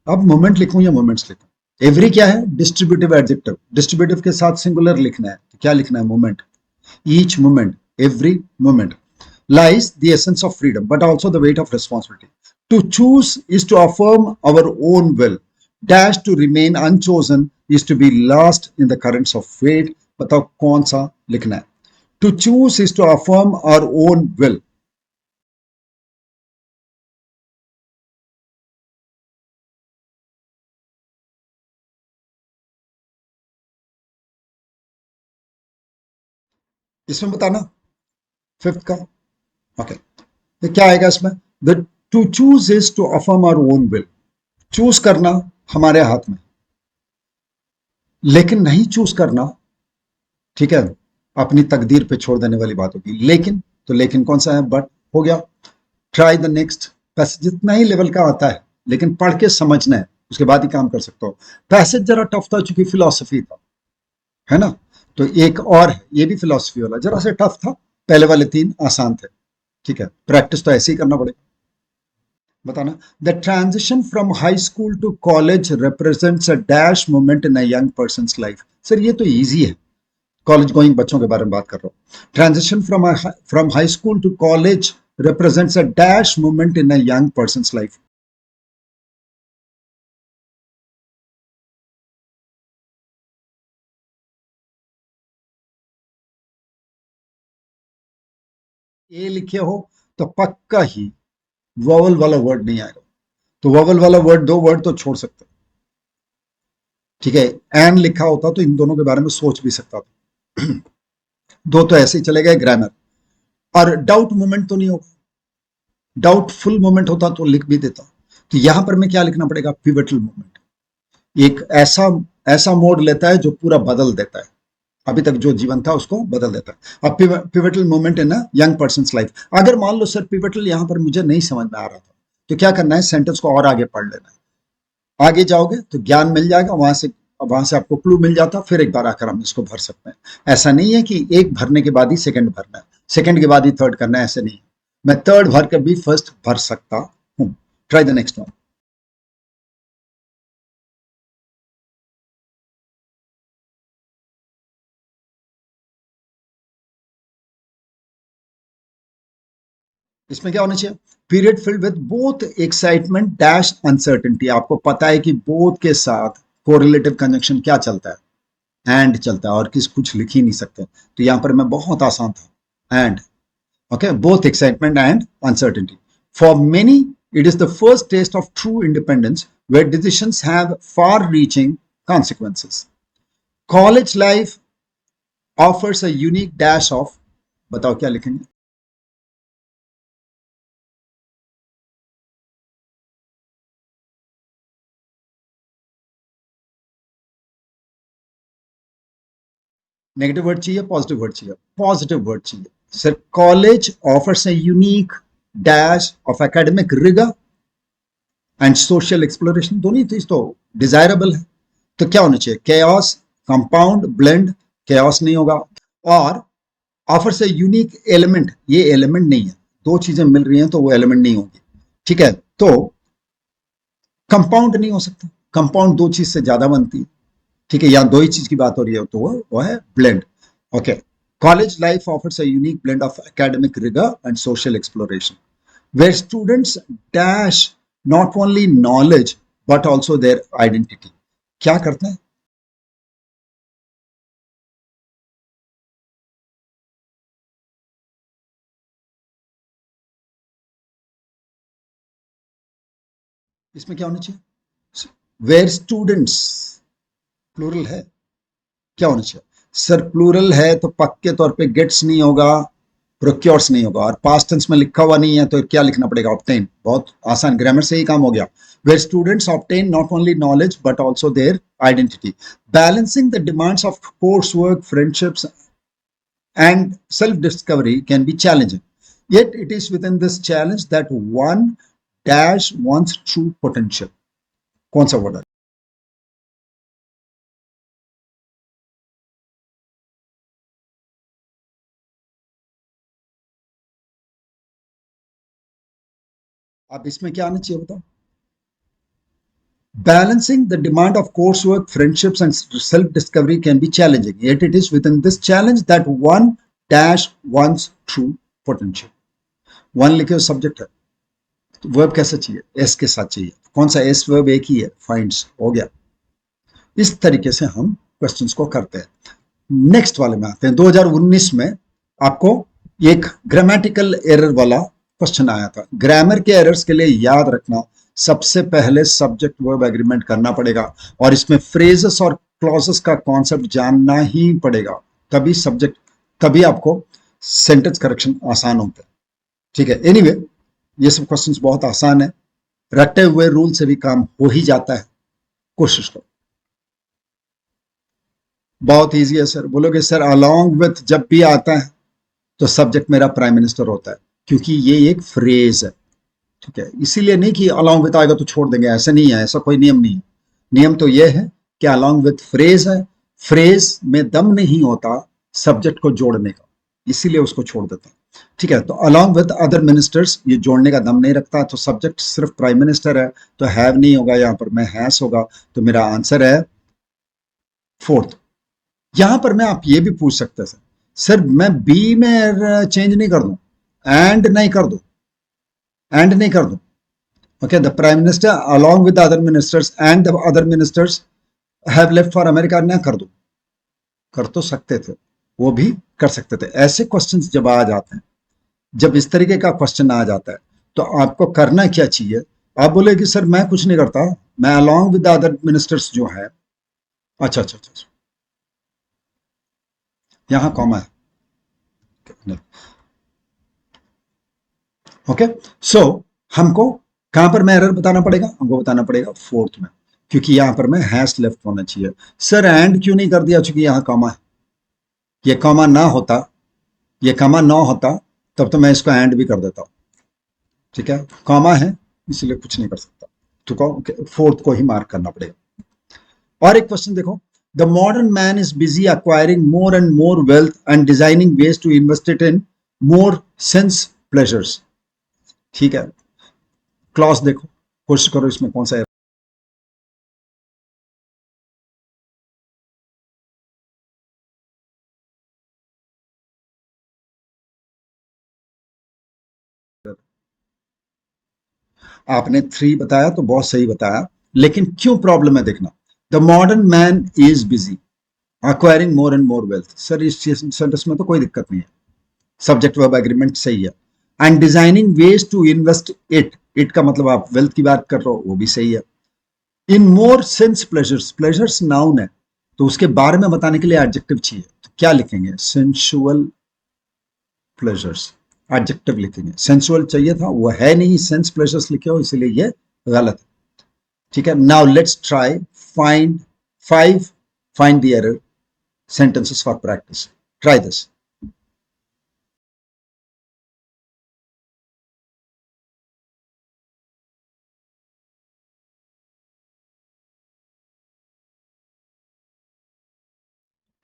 अब मोमेंट लिखूं या मोमेंट्स लिखूं, एवरी क्या है, डिस्ट्रीब्यूटिव एडजेक्टिव, डिस्ट्रीब्यूटिव के साथ सिंगुलर लिखना है, तो क्या लिखना है, moment. Each moment, every moment lies the essence of freedom, but also the weight of responsibility. To choose is to affirm our own will. Dash to remain unchosen is to be lost in the currents of fate. बताओ कौन सा लिखना है। To choose is to affirm our own will. इसमें बताना, fifth का। Okay, तो क्या आएगा इसमें, the to choose is to affirm our own will. Choose करना हमारे हाथ में, लेकिन नहीं चूज करना, ठीक है, अपनी तकदीर पे छोड़ देने वाली बात होगी। लेकिन, तो लेकिन कौन सा है, बट हो गया। ट्राई द नेक्स्ट पैसेज, जितना ही लेवल का आता है लेकिन पढ़ के समझना है, उसके बाद ही काम कर सकते हो। पैसेज जरा टफ था चूंकि फिलॉसफी था, है ना, तो एक और है, ये भी फिलॉसफी वाला जरा से टफ था, पहले वाले तीन आसान थे। ठीक है, प्रैक्टिस तो ऐसे ही करना पड़ेगा। बताना, the transition from high school to college represents a dash moment in a young person life. Sir ये तो इजी है, कॉलेज गोइंग बच्चों के बारे में बात कर रहा हूँ। Transition from high school to college represents a dash moment in a young person's life. A लिखे हो तो पक्का ही वॉवल वाला वर्ड नहीं आएगा, तो वॉवल वाला वर्ड, दो वर्ड तो छोड़ सकते, ठीक है। एन लिखा होता तो इन दोनों के बारे में सोच भी सकता था। दो तो ऐसे ही चले गए, ग्रामर। और डाउट मोमेंट तो नहीं होगा, डाउटफुल मोमेंट होता तो लिख भी देता। तो यहां पर मैं क्या लिखना पड़ेगा, पिवटल मोमेंट। एक ऐसा ऐसा मोड लेता है जो पूरा बदल देता है, अभी तक जो जीवन था उसको बदल देता है। अब pivotal moment in a young person life. अगर मान लो सर पिवटल यहां पर मुझे नहीं समझ में आ रहा था, तो क्या करना है, सेंटेंस को और आगे पढ़ लेना है। आगे जाओगे तो ज्ञान मिल जाएगा, वहां से आपको क्लू मिल जाता, फिर एक बार आकर हम इसको भर सकते हैं। ऐसा नहीं है कि एक भरने के बाद ही सेकंड भरना है, सेकंड के बाद ही थर्ड करना है, ऐसे नहीं। मैं थर्ड भर कर भी फर्स्ट भर सकता हूं। Try the next one. इसमें क्या होना चाहिए, period filled with both excitement dash uncertainty. आपको पता है कि बोथ के साथ कोरिलेटिव कंजंक्शन क्या चलता है, एंड चलता है, और किस कुछ लिख ही नहीं सकते, तो यहां पर मैं बहुत आसान था, and. Okay, both excitement and uncertainty. For many it is the first taste of true independence where decisions have far reaching consequences. College life offers a unique dash of, बताओ क्या लिखेंगे, नेगेटिव वर्ड चाहिए, positive word चाहिए, positive word चाहिए। Sir college offers a unique dash of academic rigour and social exploration, दोनों चीज तो desirable है, तो क्या होना चाहिए, chaos, कंपाउंड, ब्लेंड। chaos नहीं होगा, और ऑफर्स ए यूनिक एलिमेंट, ये एलिमेंट नहीं है, दो चीजें मिल रही हैं तो वो एलिमेंट नहीं होगी, ठीक है। तो कंपाउंड नहीं हो सकता, कंपाउंड दो चीज से ज्यादा बनती है, ठीक है, यहाँ दो ही चीज की बात हो रही है, तो वो है blend. Okay, College life offers a unique blend of academic rigor and social exploration, where students dash not only knowledge but also their identity. क्या करते हैं? इसमें क्या होना चाहिए? वेयर स्टूडेंट्स, प्लूरल है, क्या होना चाहिए? सर प्लूरल है तो पक्के तौर पे गेट्स नहीं होगा, प्रोक्योर्स नहीं होगा, और पास्ट टेंस में लिखा हुआ नहीं है तो क्या लिखना पड़ेगा? ऑब्टेन। बहुत आसान, ग्रामर से ही काम हो गया। Where students obtain not only knowledge but also their identity, balancing the demands of course work, friendships and self-discovery can be challenging. Yet it is within this challenge that one dash one's true potential. कौन सा word है? अब इसमें क्या आना चाहिए बताओ? Balancing the demand of coursework, friendships, and self-discovery can be challenging. Yet it is within this challenge that one dash one's true potential. One लिखे सब्जेक्ट है तो वर्ब कैसा चाहिए? एस के साथ चाहिए। कौन सा एस वर्ब? एक ही है, फाइंड्स, हो गया। इस तरीके से हम क्वेश्चंस को करते हैं। नेक्स्ट वाले में आते हैं। 2019 में आपको एक ग्रामेटिकल एरर वाला क्वेश्चन आया था। ग्रामर के एरर्स के लिए याद रखना, सबसे पहले सब्जेक्ट वर्ब एग्रीमेंट करना पड़ेगा और इसमें फ्रेजेस और क्लॉजेस का कॉन्सेप्ट जानना ही पड़ेगा, तभी आपको सेंटेंस करेक्शन आसान होता है। ठीक है, एनीवे ये सब क्वेश्चंस बहुत आसान है, रटे हुए रूल से भी काम हो ही जाता है, कोशिश करो। बहुत इजी है सर। बोलोगे सर अलोंग विथ जब भी आता है तो सब्जेक्ट मेरा प्राइम मिनिस्टर होता है, क्योंकि ये एक फ्रेज है। ठीक है, इसीलिए नहीं कि अलोंग विथ आएगा तो छोड़ देंगे, ऐसा नहीं है, ऐसा कोई नियम नहीं है। नियम तो यह है कि अलोंग विथ फ्रेज है, फ्रेज में दम नहीं होता सब्जेक्ट को जोड़ने का, इसीलिए उसको छोड़ देता है। ठीक है, तो अलोंग विथ अदर मिनिस्टर्स ये जोड़ने का दम नहीं रखता, तो सब्जेक्ट सिर्फ प्राइम मिनिस्टर है तो हैव नहीं होगा, यहां पर मैं हैस होगा, तो मेरा आंसर है फोर्थ। यहां पर मैं आप ये भी पूछ सकते हैं सर मैं बी में चेंज नहीं कर दूं, एंड नहीं कर दूं, एंड नहीं कर दूं, okay, the prime minister along with other ministers and the other ministers have left for America, ना कर दूं? कर तो सकते थे, वो भी कर सकते थे। ऐसे क्वेश्चंस जब आ जाते हैं, जब इस तरीके का क्वेश्चन आ जाता है तो आपको करना क्या चाहिए? आप बोले कि सर मैं कुछ नहीं करता, मैं अलोंग विद अदर मिनिस्टर्स जो है, अच्छा अच्छा अच्छा, यहां कॉमा है, ओके। सो हमको कहां पर मैं एरर बताना पड़ेगा? हमको बताना पड़ेगा फोर्थ में, क्योंकि यहां पर मैं हैश लेफ्ट होना चाहिए। सर एंड क्यों नहीं कर दिया? चूंकि यहां कॉमा है, ये कॉमा ना होता, ये कॉमा ना होता तब तो मैं इसको एंड भी कर देता हूं। ठीक है, कॉमा है इसलिए कुछ नहीं कर सकता, तो फोर्थ को ही मार्क करना पड़ेगा। और एक क्वेश्चन देखो, the modern man is busy acquiring more and more wealth and designing ways to invest it in more sense pleasures. ठीक है, क्लॉज देखो, कोशिश करो इसमें कौन सा है। आपने 3 बताया तो बहुत सही बताया, लेकिन क्यों प्रॉब्लम है देखना। The modern man is busy acquiring more and more wealth, sir इस सेंटेंस में तो कोई दिक्कत नहीं है, सब्जेक्ट वर्ब एग्रीमेंट सही है। And designing ways to invest it, it का मतलब आप वेल्थ की बात कर रहे हो, वो भी सही है। In more sense pleasures, pleasures noun है तो उसके बारे में बताने के लिए एडजेक्टिव चाहिए, तो क्या लिखेंगे? सेंसुअल प्लेजर्स, एडजेक्टिव लिखेंगे। सेंसुअल चाहिए था, वो है नहीं, सेंस प्लेजर्स लिखे हो, इसीलिए ये गलत है। ठीक है, now let's try find 5 find the error sentences for practice. Try this.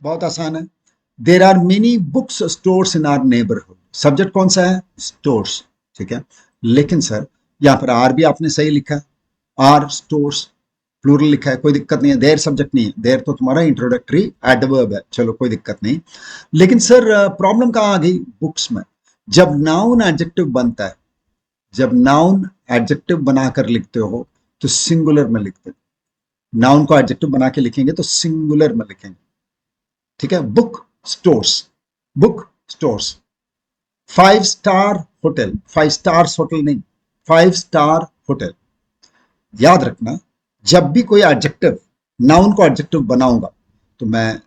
बहुत आसान है। There are many books stores in our neighbourhood, subject कौन सा है? स्टोर्स। ठीक है, लेकिन सर यहां पर आर भी आपने सही लिखा है, आर स्टोर्स, प्लूरल लिखा है, कोई दिक्कत नहीं है, देयर सब्जेक्ट नहीं है, देयर तो तुम्हारा इंट्रोडक्टरी एडवर्ब है, चलो कोई दिक्कत नहीं। लेकिन सर प्रॉब्लम कहाँ आ गई बुक्स में, जब नाउन एडजेक्टिव बनता है, जब नाउन एडजेक्टिव बनाकर लिखते हो तो सिंगुलर में लिखते हो, नाउन को एडजेक्टिव बना के लिखेंगे तो सिंगुलर में लिखेंगे, ठीक है। Book stores, book stores. 5 star hotel, 5 stars hotel नहीं, 5 स्टार होटल। याद रखना जब भी कोई एडजेक्टिव, नाउन को एडजेक्टिव बनाऊंगा तो मैं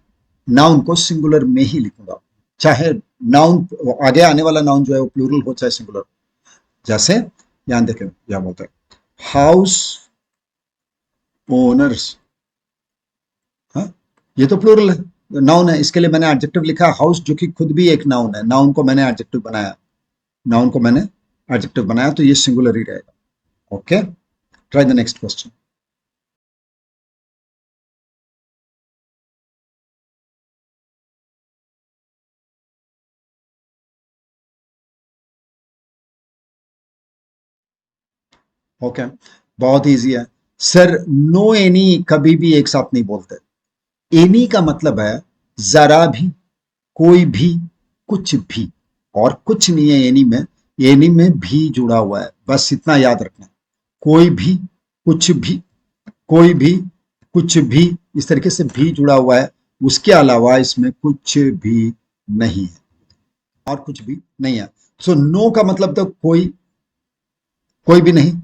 नाउन को सिंगुलर में ही लिखूंगा, चाहे नाउन आगे आने वाला नाउन जो है वो प्लूरल हो चाहे सिंगुलर। जैसे यहां देखें क्या बोलते हैं, हाउस ओनर्स, हाँ ये तो प्लूरल है, नाउन है, इसके लिए मैंने एडजेक्टिव लिखा हाउस, जो कि खुद भी एक नाउन है, नाउन को मैंने एडजेक्टिव बनाया, नाउन को मैंने एडजेक्टिव बनाया तो ये सिंगुलर ही रहेगा। Okay, try the next question. Okay, बहुत इजी है सर। नो एनी कभी भी एक साथ नहीं बोलते, एनी का मतलब है जरा भी, कोई भी, कुछ भी, और कुछ नहीं है एनी में, एनी में भी जुड़ा हुआ है, बस इतना याद रखना। कोई भी, कुछ भी, कोई भी, कुछ भी, इस तरीके से भी जुड़ा हुआ है, उसके अलावा इसमें कुछ भी नहीं है, और कुछ भी नहीं है। सो नो का मतलब तो कोई, कोई भी नहीं,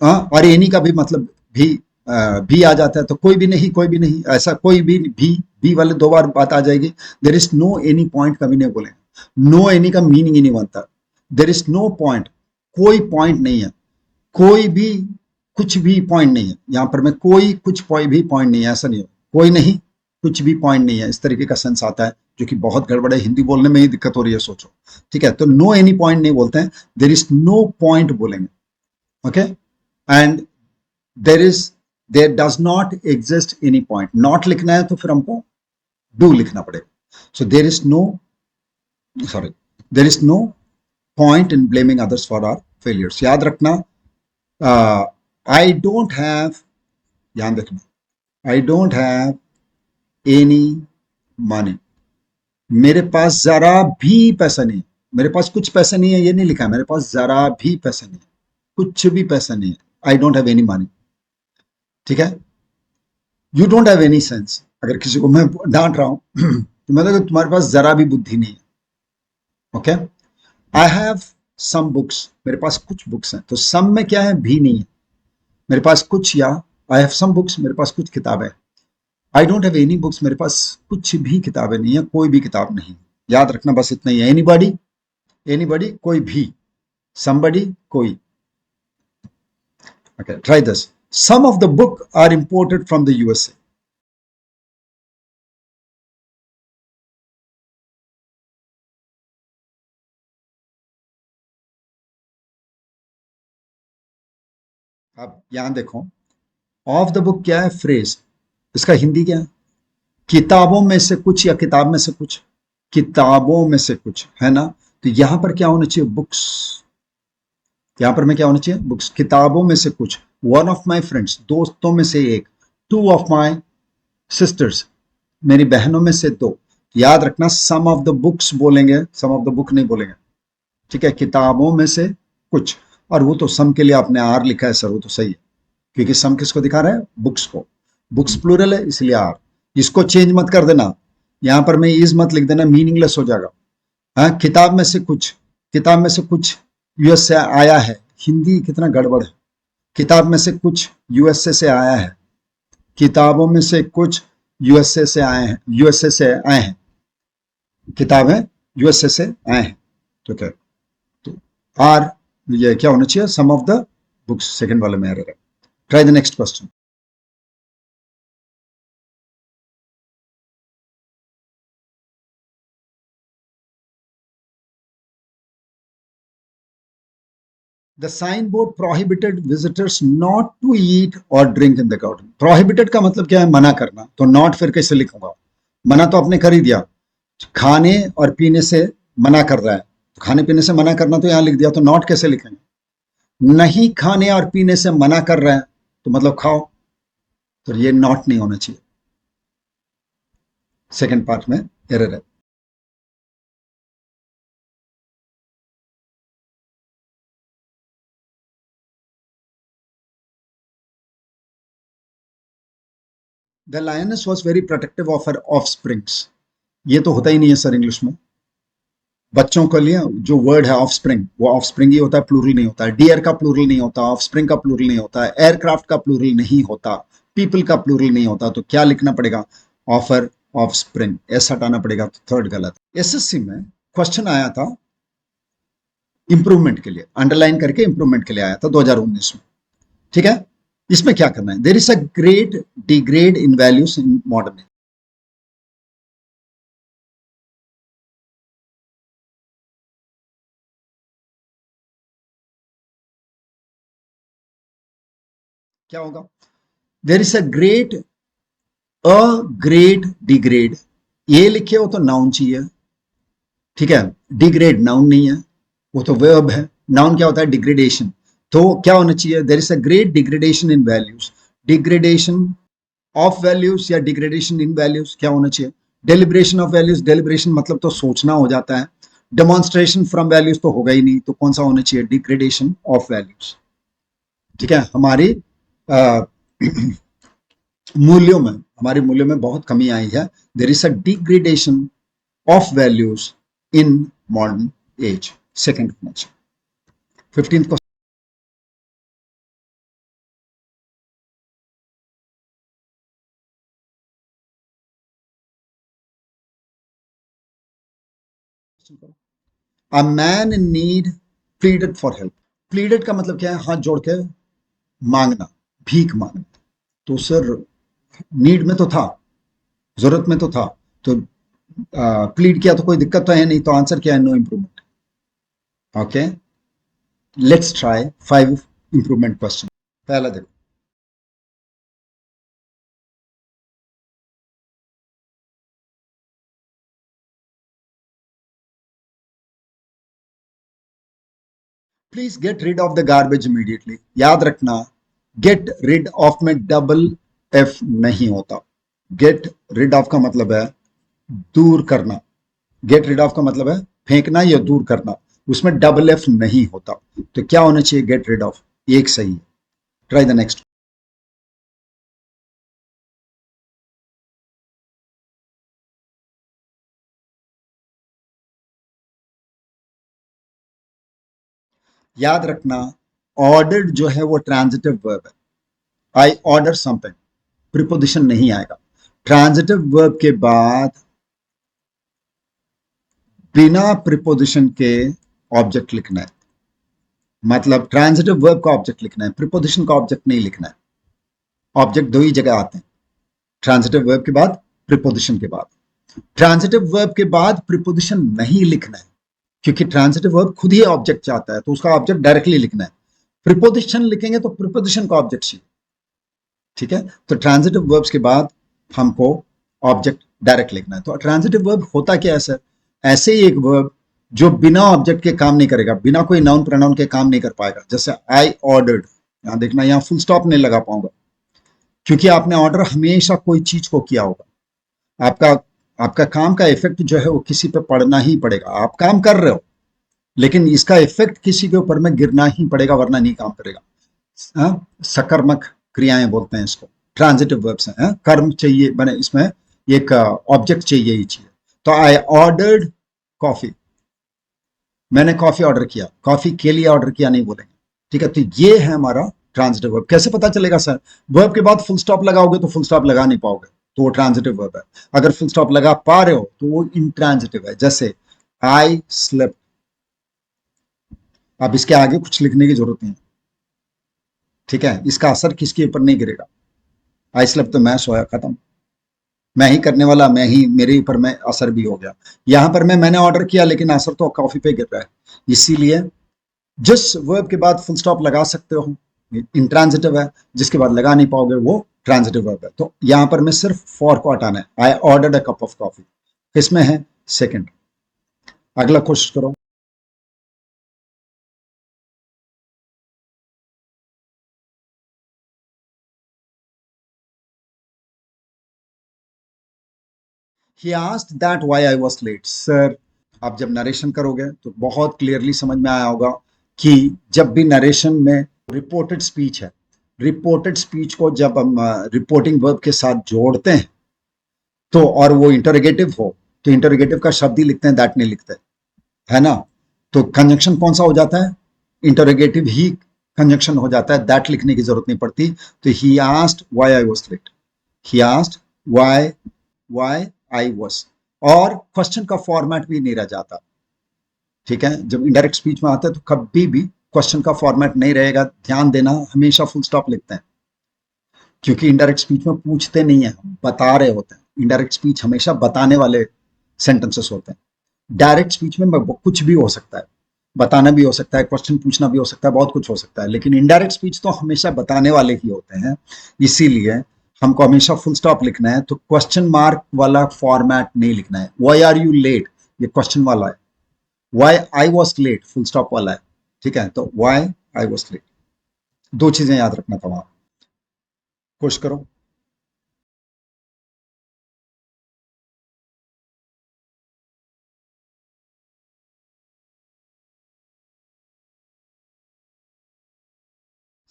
हाँ, और एनी का भी मतलब भी, भी आ जाता है तो कोई भी नहीं, कोई भी नहीं, ऐसा कोई भी वाले 2 बार बात आ जाएगी। There is no any point कभी नहीं बोलेंगे, नो एनी का मीनिंग ही नहीं बनता। देर इज नो पॉइंट, कोई पॉइंट नहीं है, कोई भी कुछ भी पॉइंट नहीं है, यहां पर मैं कोई कुछ भी पॉइंट नहीं है, ऐसा नहीं है, कोई नहीं कुछ भी पॉइंट नहीं है, इस तरीके का सेंस आता है, जो कि बहुत गड़बड़ है, हिंदी बोलने में ही दिक्कत हो रही है सोचो, ठीक है। तो नो एनी पॉइंट नहीं बोलते हैं, देर इज नो पॉइंट बोलेंगे, okay. And there is, there does not exist any point, not लिखना है तो फिर हमको डू लिखना पड़ेगा। So there is no, sorry, there is no point in blaming others for our failures. याद रखना, आई डोंट हैव, ध्यान रखना, I don't have any money, मेरे पास जरा भी पैसा नहीं है, मेरे पास कुछ पैसा नहीं है ये नहीं लिखा है, मेरे पास जरा भी पैसा नहीं है, कुछ भी पैसा नहीं है, आई डोंट हैव एनी मनी, ठीक है। You don't have any sense, अगर किसी को मैं डांट रहा हूं तो मतलब तुम्हारे पास जरा भी बुद्धि नहीं है, okay. I have some books, मेरे पास कुछ बुक्स हैं, तो सम में क्या है, भी नहीं है, मेरे पास कुछ, या आई हैव सम बुक्स, मेरे पास कुछ किताबें। आई डोंट हैव एनी बुक्स, मेरे पास कुछ भी किताबें नहीं है, कोई भी किताब नहीं। याद रखना बस इतना ही है, एनीबॉडी, एनीबॉडी, कोई भी, समबडी, कोई। Okay, try this, some of the book are imported from the USA. अब यहां देखो, ऑफ द बुक क्या है, फ्रेज, इसका हिंदी क्या है, किताबों में से कुछ या किताब में से कुछ, किताबों में से कुछ, है ना। तो यहां पर क्या होना चाहिए, बुक्स, यहां पर मैं क्या होना चाहिए, बुक्स, किताबों में से कुछ, वन ऑफ माई फ्रेंड्स, दोस्तों में से एक, टू ऑफ माई सिस्टर्स, मेरी बहनों में से 2। याद रखना सम ऑफ द बुक्स बोलेंगे, सम ऑफ द बुक नहीं बोलेंगे, ठीक है, किताबों में से कुछ। और वो तो सम के लिए आपने आर लिखा है सर, वो तो सही है, क्योंकि सम किसको दिखा रहा है, बुक्स को, बुक्स प्लूरल है इसलिए आर। इसको चेंज मत कर देना, यहां पर मैं इज मत लिख देना, मीनिंगलेस हो जाएगा। हाँ, किताब में से कुछ, किताब में से कुछ यूएस से आया है, हिंदी कितना गड़बड़ है, किताब में से कुछ यूएसए से आया है, किताबों में से कुछ यूएसए से आए हैं, यूएसए से आए हैं, किताबें यूएसए से आए हैं, तो क्या, तो आर, ये क्या होना चाहिए, some of the books, second वाले में एरर है। Try the next question. The sign board prohibited visitors not to eat और drink in the garden. Prohibited का मतलब क्या है, मना करना, तो नॉट फिर कैसे लिखूंगा, मना तो आपने कर ही दिया, खाने और पीने से मना कर रहा है, तो खाने पीने से मना करना तो यहां लिख दिया, तो नॉट कैसे लिखेंगे, नहीं खाने और पीने से मना कर रहा है तो मतलब खाओ, तो ये नॉट नहीं होना चाहिए, सेकंड पार्ट में एरर है। The lioness was very protective of her of springs, ये तो होता ही नहीं है सर इंग्लिश में। बच्चों के लिए जो वर्ड है ऑफ स्प्रिंग, वो ऑफ स्प्रिंग ही होता है, प्लूरल नहीं होता है। डियर का प्लूरल नहीं होता, ऑफ स्प्रिंग का प्लूरल नहीं होता है, एयरक्राफ्ट का प्लूरल नहीं होता, पीपल का प्लूरल नहीं होता। तो क्या लिखना पड़ेगा? ऑफर ऑफ स्प्रिंग, एस हटाना पड़ेगा, तो थर्ड गलत। एसएससी में क्वेश्चन आया था इंप्रूवमेंट के लिए, अंडरलाइन करके इंप्रूवमेंट के लिए आया था 2019 में, ठीक है। इसमें क्या करना है? There is a great degrade in values in modern. क्या होगा? There is a great degrade, ये लिखे हो तो नाउन चाहिए, ठीक है। डिग्रेड नाउन नहीं है, वो तो वर्ब है। नाउन क्या होता है? डिग्रेडेशन। तो क्या होना चाहिए? There is a great degradation in values, degradation of values या डिग्रेडेशन इन वैल्यूज, क्या होना चाहिए? डेलिब्रेशन ऑफ वैल्यूज, डेलिब्रेशन मतलब तो सोचना हो जाता है, डेमोन्स्ट्रेशन फ्रॉम वैल्यूज तो होगा ही नहीं, तो कौन सा होना चाहिए? डिग्रेडेशन ऑफ वैल्यूज, ठीक है। हमारे मूल्यों में बहुत कमी आई है। There is a degradation of values in modern age, second होना चाहिए। 15th क्वेश्चन करो। A man in need pleaded for help, pleaded का मतलब क्या है? हाथ जोड़ के मांगना, भीख मांगना। तो सर नीड में तो था, जरूरत में तो था, तो प्लीड किया तो कोई दिक्कत तो है नहीं, तो आंसर क्या है? No improvement. Okay, let's try 5 improvement question. पहला देखो, please get rid of the garbage immediately. याद रखना, गेट रिड ऑफ में डबल एफ नहीं होता। गेट रिड ऑफ का मतलब है दूर करना, गेट रिड ऑफ का मतलब है फेंकना या दूर करना, उसमें डबल एफ नहीं होता। तो क्या होना चाहिए? गेट रिड ऑफ, एक सही है। Try the next. याद रखना, ऑर्डर्ड जो है वो ट्रांजिटिव वर्ब है। आई ऑर्डर समथिंग, प्रीपोजिशन नहीं आएगा। ट्रांजिटिव वर्ब के बाद बिना प्रीपोजिशन के ऑब्जेक्ट लिखना है, मतलब ट्रांजिटिव वर्ब का ऑब्जेक्ट लिखना है, प्रीपोजिशन का ऑब्जेक्ट नहीं लिखना है। ऑब्जेक्ट दो ही जगह आते हैं, ट्रांजिटिव वर्ब के बाद, प्रीपोजिशन के बाद। ट्रांजिटिव वर्ब के बाद प्रीपोजिशन नहीं लिखना है, क्योंकि ट्रांजिटिव वर्ब खुद ही ऑब्जेक्ट चाहता है, तो उसका ऑब्जेक्ट डायरेक्टली लिखना है। प्रीपोजिशन लिखेंगे तो प्रीपोजिशन का ऑब्जेक्ट चाहिए, ठीक है। तो ट्रांजिटिव वर्ब्स के बाद हमको ऑब्जेक्ट डायरेक्ट लिखना है। तो ट्रांजिटिव वर्ब होता क्या है सर? ऐसे ही एक वर्ब जो बिना ऑब्जेक्ट के काम नहीं करेगा, बिना कोई नाउन प्रोनाउन के काम नहीं कर पाएगा। जैसे आई ऑर्डर्ड, यहां देखना, यहां फुल स्टॉप नहीं लगा पाऊंगा, क्योंकि आपने ऑर्डर हमेशा कोई चीज को किया होगा। आपका आपका काम का इफेक्ट जो है वो किसी पे पड़ना ही पड़ेगा। आप काम कर रहे हो, लेकिन इसका इफेक्ट किसी के ऊपर में गिरना ही पड़ेगा, वरना नहीं काम करेगा। हाँ? सकर्मक क्रियाएं बोलते हैं इसको, ट्रांजिटिव वर्ब्स हैं। हाँ? कर्म चाहिए, मैंने इसमें एक ऑब्जेक्ट चाहिए ही चाहिए। तो आई ऑर्डर्ड कॉफी, मैंने कॉफी ऑर्डर किया, कॉफी के लिए ऑर्डर किया नहीं बोलेंगे, ठीक है। तो ये है हमारा ट्रांजिटिव वर्ब। कैसे पता चलेगा सर? वर्ब के बाद फुल स्टॉप लगाओगे तो फुल स्टॉप लगा नहीं पाओगे, तो वो ट्रांजिटिव वर्ब है। अगर फुल स्टॉप लगा पा रहे हो तो वो इंट्रांजिटिव है। जैसे आई स्लेप्ट, अब इसके आगे कुछ लिखने की जरूरत नहीं, ठीक है। इसका असर किसके ऊपर नहीं गिरेगा। आई स्लेप्ट तो मैं सोया, खत्म। मैं ही करने वाला, मैं ही, मेरे ऊपर में असर भी हो गया। यहां पर मैंने ऑर्डर किया, लेकिन असर तो कॉफी पे गिर रहा है। इसीलिए जिस वर्ब के बाद फुल स्टॉप लगा सकते हो इंट्रांजिटिव है, जिसके बाद लगा नहीं पाओगे वो ट्रांजिटिव वर्ब है। तो यहां पर मैं सिर्फ फॉर को हटाना है। I ordered a cup of coffee, किसमें है? सेकंड। अगला कोशिश करो। He asked that why I was late. Sir आप जब नरेशन करोगे तो बहुत क्लियरली समझ में आया होगा कि जब भी नरेशन में रिपोर्टेड स्पीच है, रिपोर्टेड स्पीच को जब हम रिपोर्टिंग वर्ब के साथ जोड़ते हैं तो, और वो इंटरोगेटिव हो, तो इंटरोगेटिव का शब्द ही लिखते हैं, दैट नहीं लिखते, है ना। तो कंजंक्शन कौन सा हो जाता है? इंटरोगेटिव ही कंजंक्शन हो जाता है, दैट लिखने की जरूरत नहीं पड़ती। तो he asked why I was late, he asked why I was, और क्वेश्चन का फॉर्मेट भी नहीं रह जाता। ठीक है, जब इनडायरेक्ट स्पीच में आता है तो कभी भी क्वेश्चन का फॉर्मेट नहीं रहेगा, ध्यान देना, हमेशा फुल स्टॉप लिखते हैं, क्योंकि इनडायरेक्ट स्पीच में पूछते नहीं है, बता रहे होते हैं। इनडायरेक्ट स्पीच हमेशा बताने वाले सेंटेंसेस होते हैं। डायरेक्ट स्पीच में कुछ भी हो सकता है, बताना भी हो सकता है, क्वेश्चन पूछना भी हो सकता है, बहुत कुछ हो सकता है, लेकिन इनडायरेक्ट स्पीच तो हमेशा बताने वाले ही होते हैं। इसीलिए हमको हमेशा फुल स्टॉप लिखना है, तो क्वेश्चन मार्क वाला फॉर्मेट नहीं लिखना है। व्हाई आर यू लेट, ये क्वेश्चन वाला है, why I was late full stop वाला है। ठीक है, तो व्हाई आई वॉज लेट, दो चीजें याद रखना था वहां। कोशिश करो।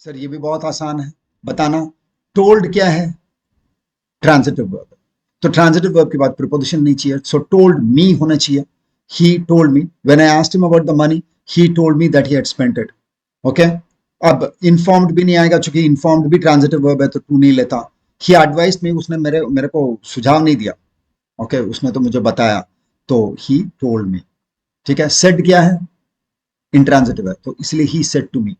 सर ये भी बहुत आसान है बताना। टोल्ड क्या है? Transitive verb. तो ट्रांजिटिव वर्ब के बाद प्रीपोजिशन नहीं चाहिए, सो टोल्ड मी होना चाहिए। ही told me when I asked him about the money, he told me that he had spent it. Okay, अब इन्फॉर्म्ड भी नहीं आएगा, क्योंकि इन्फॉर्म्ड भी ट्रांजिटिव वर्ब है, तो टू नहीं लेता। ही एडवाइस्ड मी, उसने मेरे मेरे को सुझाव नहीं दिया। ओके, उसने तो मुझे बताया, तो ही टोल्ड मी। ठीक है, सेड क्या है? इंट्रांजिटिव है, तो इसलिए he said to me.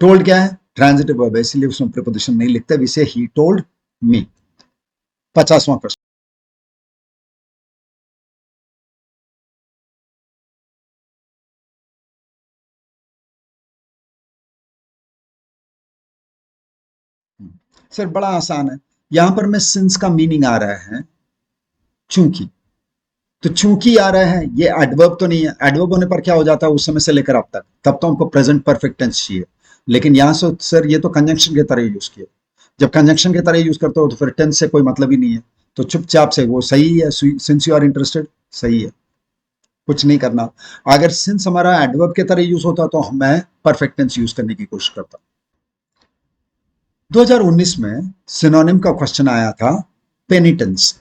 Told क्या है? ट्रांजिटिव वर्ब है, इसलिए उसमें प्रीपोजिशन नहीं लिखते, विसे ही टोल्ड मी। 50वां क्वेश्चन। सर बड़ा आसान है, यहां पर में सिंस का मीनिंग आ रहा है चूंकि। तो चूंकि आ रहा है, ये एडवर्ब तो नहीं है। एडवर्ब होने पर क्या हो जाता है उस समय से लेकर अब तक, तब तो हमको प्रेजेंट परफेक्ट टेंस चाहिए। लेकिन यहां से सर ये तो कंजंक्शन की तरह यूज किया। जब कंजंक्शन की तरह यूज करते हो तो फिर टेंस से कोई मतलब ही नहीं है। तो चुपचाप से वो सही है, सिंस यू आर इंटरेस्टेड सही है, कुछ नहीं करना। अगर सिंस हमारा एडवर्ब की तरह यूज होता तो मैं परफेक्ट टेंस यूज करने की कोशिश करता। 2019 में सिनोनिम का क्वेश्चन आया था, पेनिटेंस।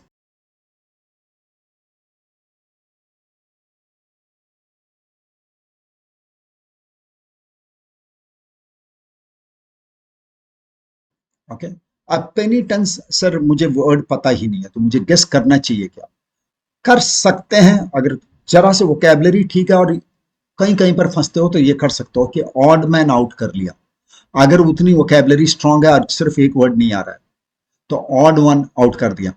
ओके, अब पेनिटेंस सर मुझे वर्ड पता ही नहीं है, तो मुझे गेस करना चाहिए क्या? कर सकते हैं, अगर जरा से वोकेबलरी ठीक है और कहीं कहीं पर फंसते हो तो ये कर सकते हो कि ऑड मैन आउट कर लिया। अगर उतनी वोकेबलरी स्ट्रांग है और सिर्फ एक वर्ड नहीं आ रहा है तो ऑड वन आउट कर दिया।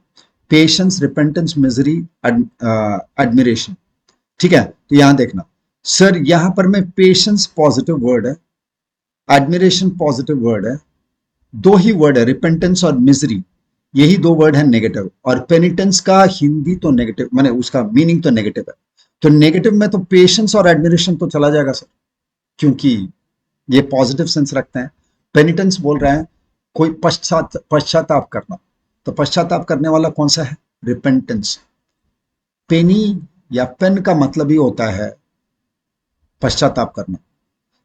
Patience, repentance, misery, admiration. ठीक है, तो यहां देखना सर, यहां पर मैं पेशेंस पॉजिटिव वर्ड है, एडमिरेशन पॉजिटिव वर्ड है, दो ही वर्ड है, रिपेंटेंस और मिजरी, यही दो वर्ड है नेगेटिव। और पेनिटेंस का हिंदी तो नेगेटिव, माने उसका मीनिंग तो नेगेटिव है, तो नेगेटिव में तो पेशेंस और एडमिरेशन तो चला जाएगा सर, क्योंकि ये पॉजिटिव सेंस रखते हैं। पेनिटेंस बोल रहे हैं कोई पश्चाताप करना, तो पश्चाताप करने वाला कौन सा है? रिपेंटेंस। पेनी या पेन का मतलब ही होता है पश्चाताप करना,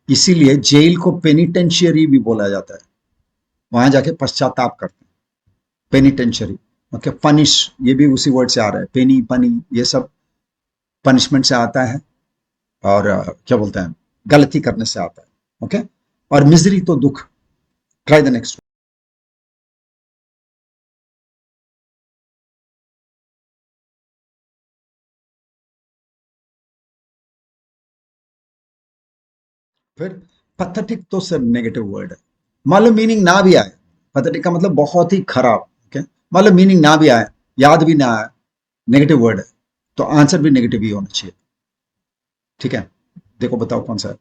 इसीलिए जेल को पेनिटेंशियरी भी बोला जाता है, वहां जाके पश्चाताप करते हैं, पेनिटेंशियरी। ओके, पनिश ये भी उसी वर्ड से आ रहा है, पेनी पनी ये सब पनिशमेंट से आता है, और क्या बोलते हैं, गलती करने से आता है। ओके, और मिजरी तो दुख। Try the next. फिर पथेटिक तो सर नेगेटिव वर्ड है, मान लो मीनिंग ना भी आए, पथेटिक का मतलब बहुत ही खराब। ओके, मान लो मीनिंग ना भी आए, याद भी ना आए, नेगेटिव वर्ड है, तो आंसर भी नेगेटिव ही होना चाहिए। ठीक है, देखो बताओ कौन सा है?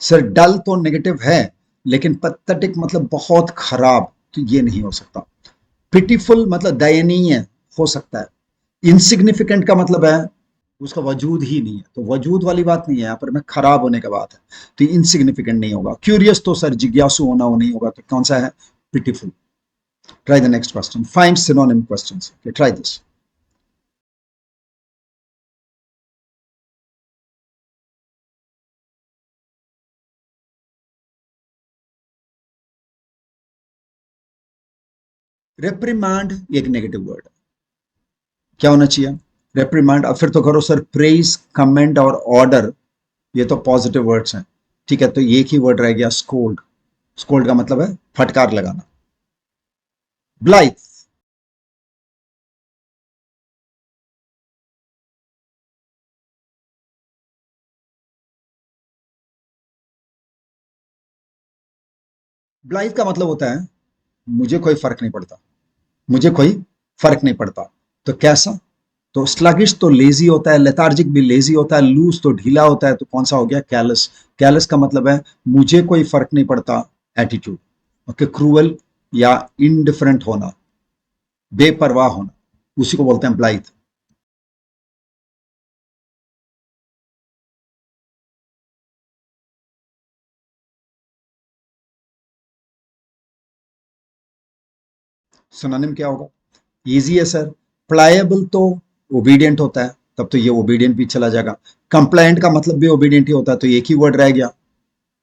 सर डल तो नेगेटिव है, लेकिन पथेटिक मतलब बहुत खराब, तो ये नहीं हो सकता। पिटीफुल मतलब दयनीय हो सकता है। इनसिग्निफिकेंट का मतलब है उसका वजूद ही नहीं है, तो वजूद वाली बात नहीं है यहाँ पर, मैं खराब होने का बात है, तो इनसिग्निफिकेंट नहीं होगा। क्यूरियस तो सर जिज्ञासु होना वो नहीं होगा, तो कौन सा है? Pitiful. Try the next question, find synonym questions. Try this. Reprimand एक नेगेटिव वर्ड है, क्या होना चाहिए? रेप्रिमांड। अब फिर तो करो सर, प्रेज, कमेंड और ऑर्डर ये तो पॉजिटिव वर्ड्स हैं, ठीक है, तो एक ही वर्ड रह गया, स्कोल्ड। स्कोल्ड का मतलब है फटकार लगाना। ब्लाइथ, ब्लाइथ का मतलब होता है मुझे कोई फर्क नहीं पड़ता, मुझे कोई फर्क नहीं पड़ता। तो कैसा? तो स्लगिश तो लेजी होता है, लेथार्जिक भी लेजी होता है, लूज तो ढीला होता है, तो कौन सा हो गया? कैलस। कैलस का मतलब है मुझे कोई फर्क नहीं पड़ता एटीट्यूड। ओके, क्रूअल या इनडिफरेंट होना, बेपरवाह होना, उसी को बोलते हैं ब्लाइथ। सिनोनिम क्या होगा? इजी है सर। प्लायबल तो ओबीडियंट होता है, तब तो ये ओबीडियंट भी चला जाएगा। कंप्लायंट का मतलब भी ओबीडियंट ही होता है, तो एक ही वर्ड रह गया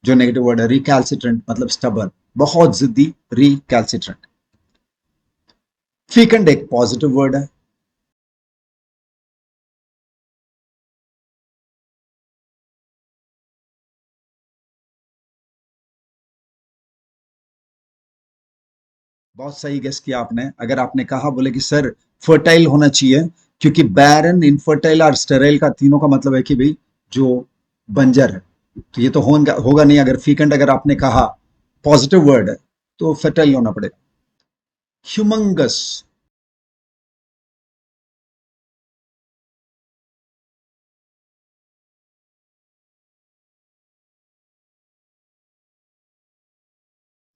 जो नेगेटिव वर्ड है। रिकैल्सिट्रेंट मतलब स्टबर्न, बहुत जिद्दी, रिकैल्सिट्रेंट। फीकंड एक पॉजिटिव वर्ड है। बहुत सही गेस किया आपने। अगर आपने कहा बोले कि सर फर्टाइल होना चाहिए, क्योंकि बैरन, इनफर्टाइल और स्टेराइल का तीनों का मतलब है कि भाई जो बंजर है, तो ये तो होगा नहीं। अगर फीकंड अगर आपने कहा पॉजिटिव वर्ड है तो फर्टाइल होना पड़ेगा। ह्यूमंगस,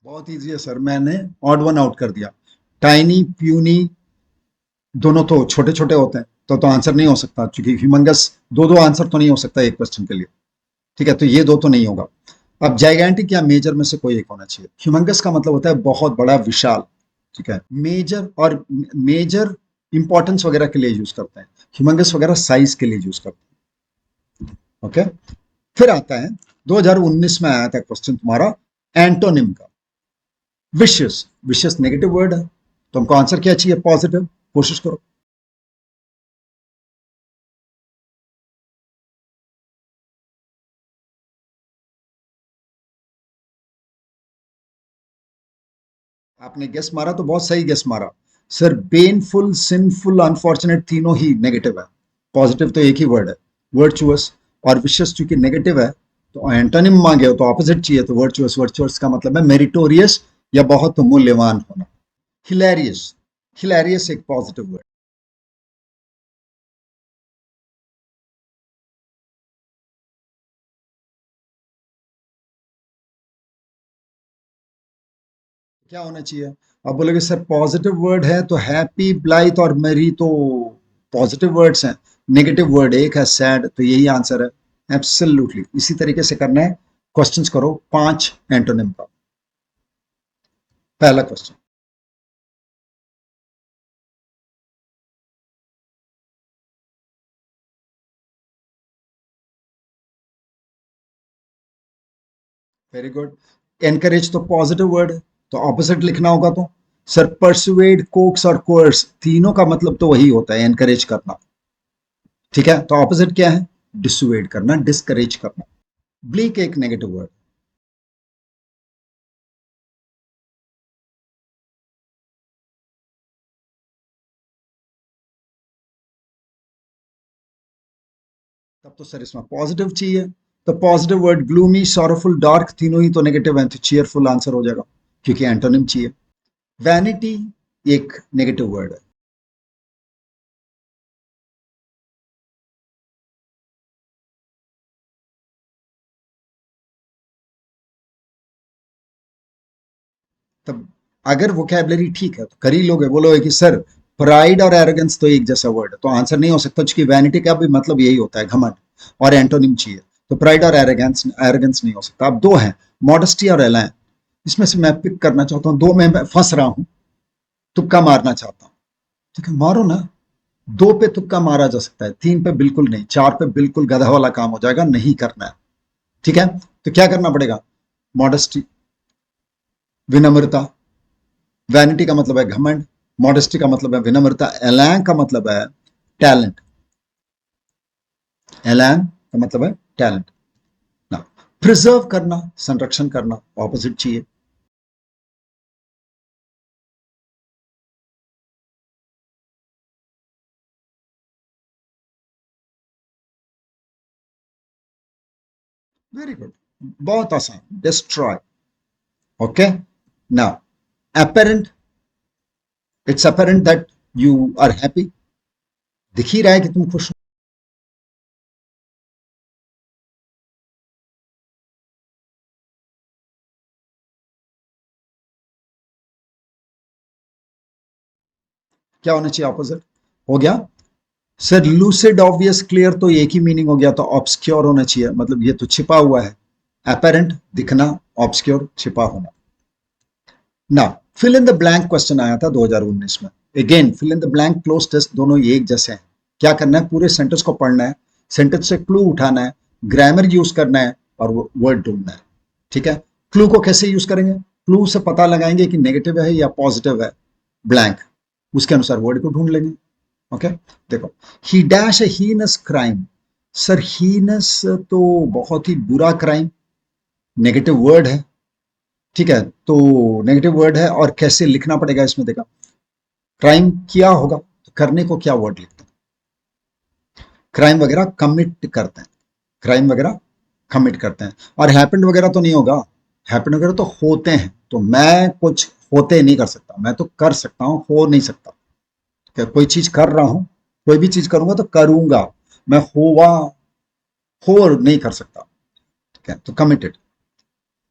बहुत इजी है सर, मैंने ऑड वन आउट कर दिया। टाइनी, प्यूनी दोनों तो छोटे छोटे होते हैं, तो आंसर नहीं हो सकता, क्योंकि ह्यूमंगस दो दो आंसर तो नहीं हो सकता एक क्वेश्चन के लिए, ठीक है, तो ये दो तो नहीं होगा। अब जाइगैंटिक या मेजर में से कोई एक होना चाहिए। ह्यूमंगस का मतलब होता है बहुत बड़ा, विशाल, ठीक है। मेजर, और मेजर इंपॉर्टेंस वगैरह के लिए यूज करते हैं, ह्यूमंगस वगैरह साइज के लिए यूज करते हैं। ओके, फिर आता है 2019 में आया था क्वेश्चन तुम्हारा एंटोनिम का, विशियस। विशियस नेगेटिव वर्ड है, तो हमको आंसर क्या चाहिए? पॉजिटिव। कोशिश करो। आपने गेस मारा तो बहुत सही गेस मारा सर। पेनफुल, सिंफुल, अनफॉर्चुनेट तीनों ही नेगेटिव है, पॉजिटिव तो एक ही वर्ड है, वर्चुअस। और विशियस चूंकि नेगेटिव है, तो एंटोनिम मांगे हो तो ऑपोजिट चाहिए, तो वर्चुअस। वर्चुअस का मतलब है मेरिटोरियस या बहुत मूल्यवान होना। हिलेरियस, हिलेरियस एक पॉजिटिव वर्ड। क्या होना चाहिए? आप बोलोगे सर पॉजिटिव वर्ड है तो हैप्पी, ब्लाइथ और मेरी तो पॉजिटिव वर्ड्स हैं, नेगेटिव वर्ड एक है सैड, तो यही आंसर है। एब्सोल्युटली इसी तरीके से करना है। क्वेश्चंस करो 5 एंटोनिम का। पहला क्वेश्चन, वेरी गुड। एनकरेज तो पॉजिटिव वर्ड है, तो ऑपोजिट लिखना होगा। तो सर परसुएड, कोक्स और कोर्स तीनों का मतलब तो वही होता है, एनकरेज करना, ठीक है, तो ऑपोजिट क्या है? डिसुएड करना, डिस्करेज करना। ब्लीक एक नेगेटिव वर्ड। तब तो सर इसमें पॉजिटिव चाहिए, तो positive word gloomy, sorrowful, dark तीनों ही तो नेगेटिव हैं, तो चीयरफुल आंसर हो जाएगा, क्योंकि एंटोनिम चाहिए। वैनिटी एक नेगेटिव वर्ड है। तब अगर वोकैबलरी ठीक है तो कर ही लोगे। बोलोगे कि सर प्राइड और एरोगेंस तो एक जैसा वर्ड है, तो आंसर नहीं हो सकता, क्योंकि वैनिटी का भी मतलब यही होता है, घमंड, और एंटोनिम चाहिए, तो प्राइड और एरोगेंस एरोगेंस नहीं हो सकता। अब दो हैं, मॉडेस्टी और एलान। इसमें से मैं पिक करना चाहता हूँ, दो में मैं फंस रहा हूँ, तुक्का मारना चाहता हूँ, ठीक है, मारो ना। दो पे तुक्का मारा जा सकता है, तीन पे बिल्कुल नहीं, चार पे बिल्कुल गधा वाला काम हो जाएगा, नहीं करना है, ठीक है। तो क्या करना पड़ेगा? मॉडेस्टी, विनम्रता, वैनिटी का मतलब है घमंड, मॉडेस्टी का मतलब है विनम्रता, एलैन का मतलब है टैलेंट, एलैन का मतलब है टैलेंट ना। प्रिजर्व करना, संरक्षण करना, ऑपोजिट चाहिए। वेरी गुड, बहुत आसान, destroy. Okay, now apparent, it's apparent that you are happy, दिख ही रहा है कि तुम खुश हो। क्या होना चाहिए ऑपोजिट? हो गया सर, लूसिड, ऑब्वियस, क्लियर तो एक ही मीनिंग हो गया, तो ऑब्सक्योर होना चाहिए, मतलब ये तो छिपा हुआ है। अपेरेंट दिखना, ऑब्सक्योर छिपा होना। ना, fill in the blank question आया था 2019 में। Again fill in the blank, cloze test दोनों एक जैसे हैं। क्या करना है, पूरे सेंटेंस को पढ़ना है, सेंटेंस से क्लू उठाना है, ग्रामर यूज करना है और वो वर्ड ढूंढना है। ठीक है, क्लू को कैसे यूज करेंगे? क्लू से पता लगाएंगे कि नेगेटिव है या पॉजिटिव है ब्लैंक, उसके अनुसार वर्ड को ढूंढ लेंगे। ओके, देखो, ही डैश ए हीनस क्राइम। सर हीनस तो बहुत ही बुरा क्राइम, नेगेटिव वर्ड है। ठीक है, तो नेगेटिव वर्ड है और कैसे लिखना पड़ेगा इसमें, देखा, क्राइम किया होगा तो करने को क्या वर्ड लिखते हैं? क्राइम वगैरह कमिट करते हैं, क्राइम वगैरह कमिट करते हैं। और हैपेंड वगैरह तो नहीं होगा, हैपेंड वगैरह तो होते हैं, तो मैं कुछ होते नहीं कर सकता, मैं तो कर सकता हूं, हो नहीं सकता। क्या कोई चीज कर रहा हूं, कोई भी चीज करूंगा तो करूंगा, मैं हुआ हो नहीं कर सकता। ठीक है, तो committed,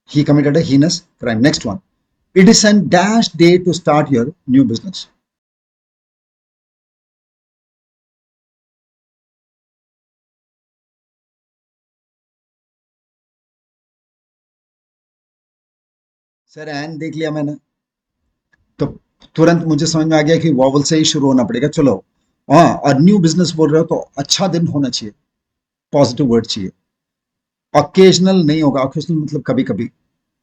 he committed a heinous crime. Next one, it is an dash day to start your new business. Sir an देख लिया मैंने, तो तुरंत मुझे समझ में आ गया कि वॉवल से ही शुरू होना पड़ेगा। चलो, हाँ, और न्यू बिजनेस बोल रहे हो तो अच्छा दिन होना चाहिए, पॉजिटिव वर्ड चाहिए। ऑकेजनल नहीं होगा, ऑकेजनल मतलब कभी कभी।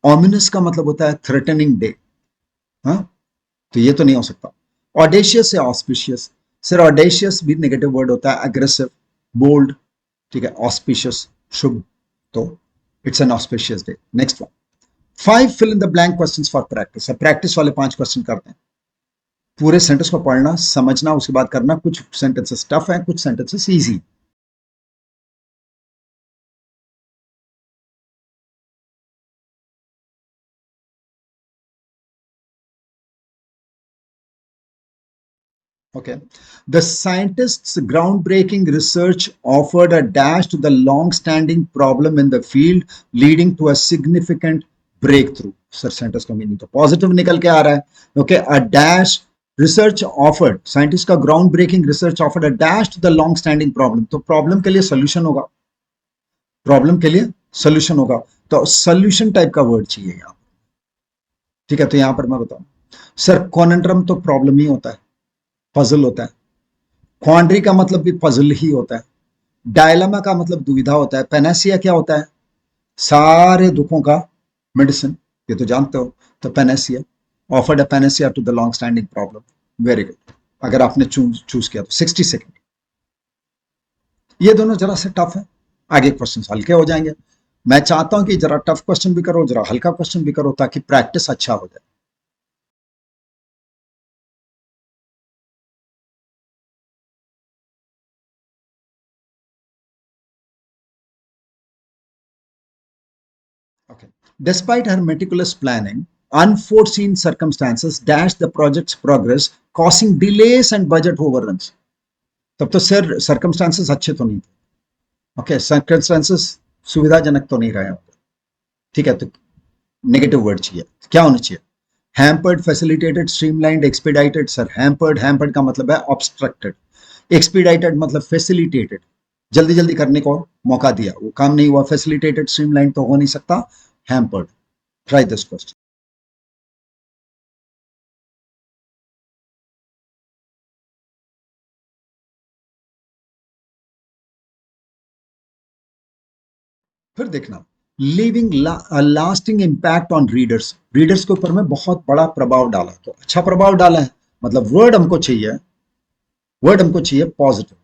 ऑमिनस का मतलब होता है थ्रेटनिंग डे, हाँ, तो ये तो नहीं हो सकता। ऑडेशियस या ऑस्पिशियस? सर ऑडेशियस भी नेगेटिव वर्ड होता है, अग्रेसिव, बोल्ड। ठीक है, ऑस्पिशियस शुभ, तो it's an auspicious day. Next one, 5 fill in the blank questions for practice. Practice वाले 5 क्वेश्चन करते हैं, पूरे सेंटेंस को पढ़ना समझना, उसके बाद करना। कुछ सेंटेंसेस टफ है, कुछ sentences easy. Okay. The scientists' groundbreaking research offered a dash to the long-standing problem in the field, leading to a significant breakthrough. Sir, sentence का मीनिंग तो पॉजिटिव निकल के आ रहा है। Okay, a dash research offered, scientists का groundbreaking research offered a dash to the long-standing problem. तो problem के लिए सोल्यूशन होगा, प्रॉब्लम के लिए सोल्यूशन होगा, तो सोल्यूशन टाइप का वर्ड चाहिए यहाँ। ठीक है, तो यहां पर मैं बताऊं, सर कॉनेंड्रम तो प्रॉब्लम ही होता है, पजल होता है। क्वांड्री का मतलब भी पजल ही होता है। डायलमा का मतलब दुविधा होता है। पेनेसिया क्या होता है? सारे दुखों का मेडिसिन, ये तो जानते हो। तो panacea, offered a panacea to the long standing problem. Very good, अगर आपने चूज चूज किया तो 60 सेकंड। ये दोनों जरा से टफ है, आगे क्वेश्चन हल्के हो जाएंगे। मैं चाहता हूं कि जरा टफ क्वेश्चन भी करो, जरा हल्का क्वेश्चन भी करो, ताकि प्रैक्टिस अच्छा हो जाए। Okay. Despite her meticulous planning, unforeseen circumstances dashed the project's progress, causing delays and budget overruns. तब तो सर सर्कमस्टांसेस अच्छे तो नहीं थे। ओके, सर्कमस्टांसेस सुविधाजनक तो नहीं रहे। ठीक है, तो नेगेटिव वर्ड चाहिए, क्या होना चाहिए? Hampered, facilitated, streamlined, expedited. Sir hampered, hampered का मतलब है ऑब्स्ट्रक्टेड, एक्सपीडाइटेड मतलब फैसिलिटेटेड, जल्दी जल्दी करने को मौका दिया, वो काम नहीं हुआ। फैसिलिटेटेड स्ट्रीमलाइंड तो हो नहीं सकता, हैम्पर्ड। Try this question. फिर देखना, leaving lasting impact on readers, readers के ऊपर में बहुत बड़ा प्रभाव डाला, तो अच्छा प्रभाव डाला है, मतलब वर्ड हमको चाहिए पॉजिटिव।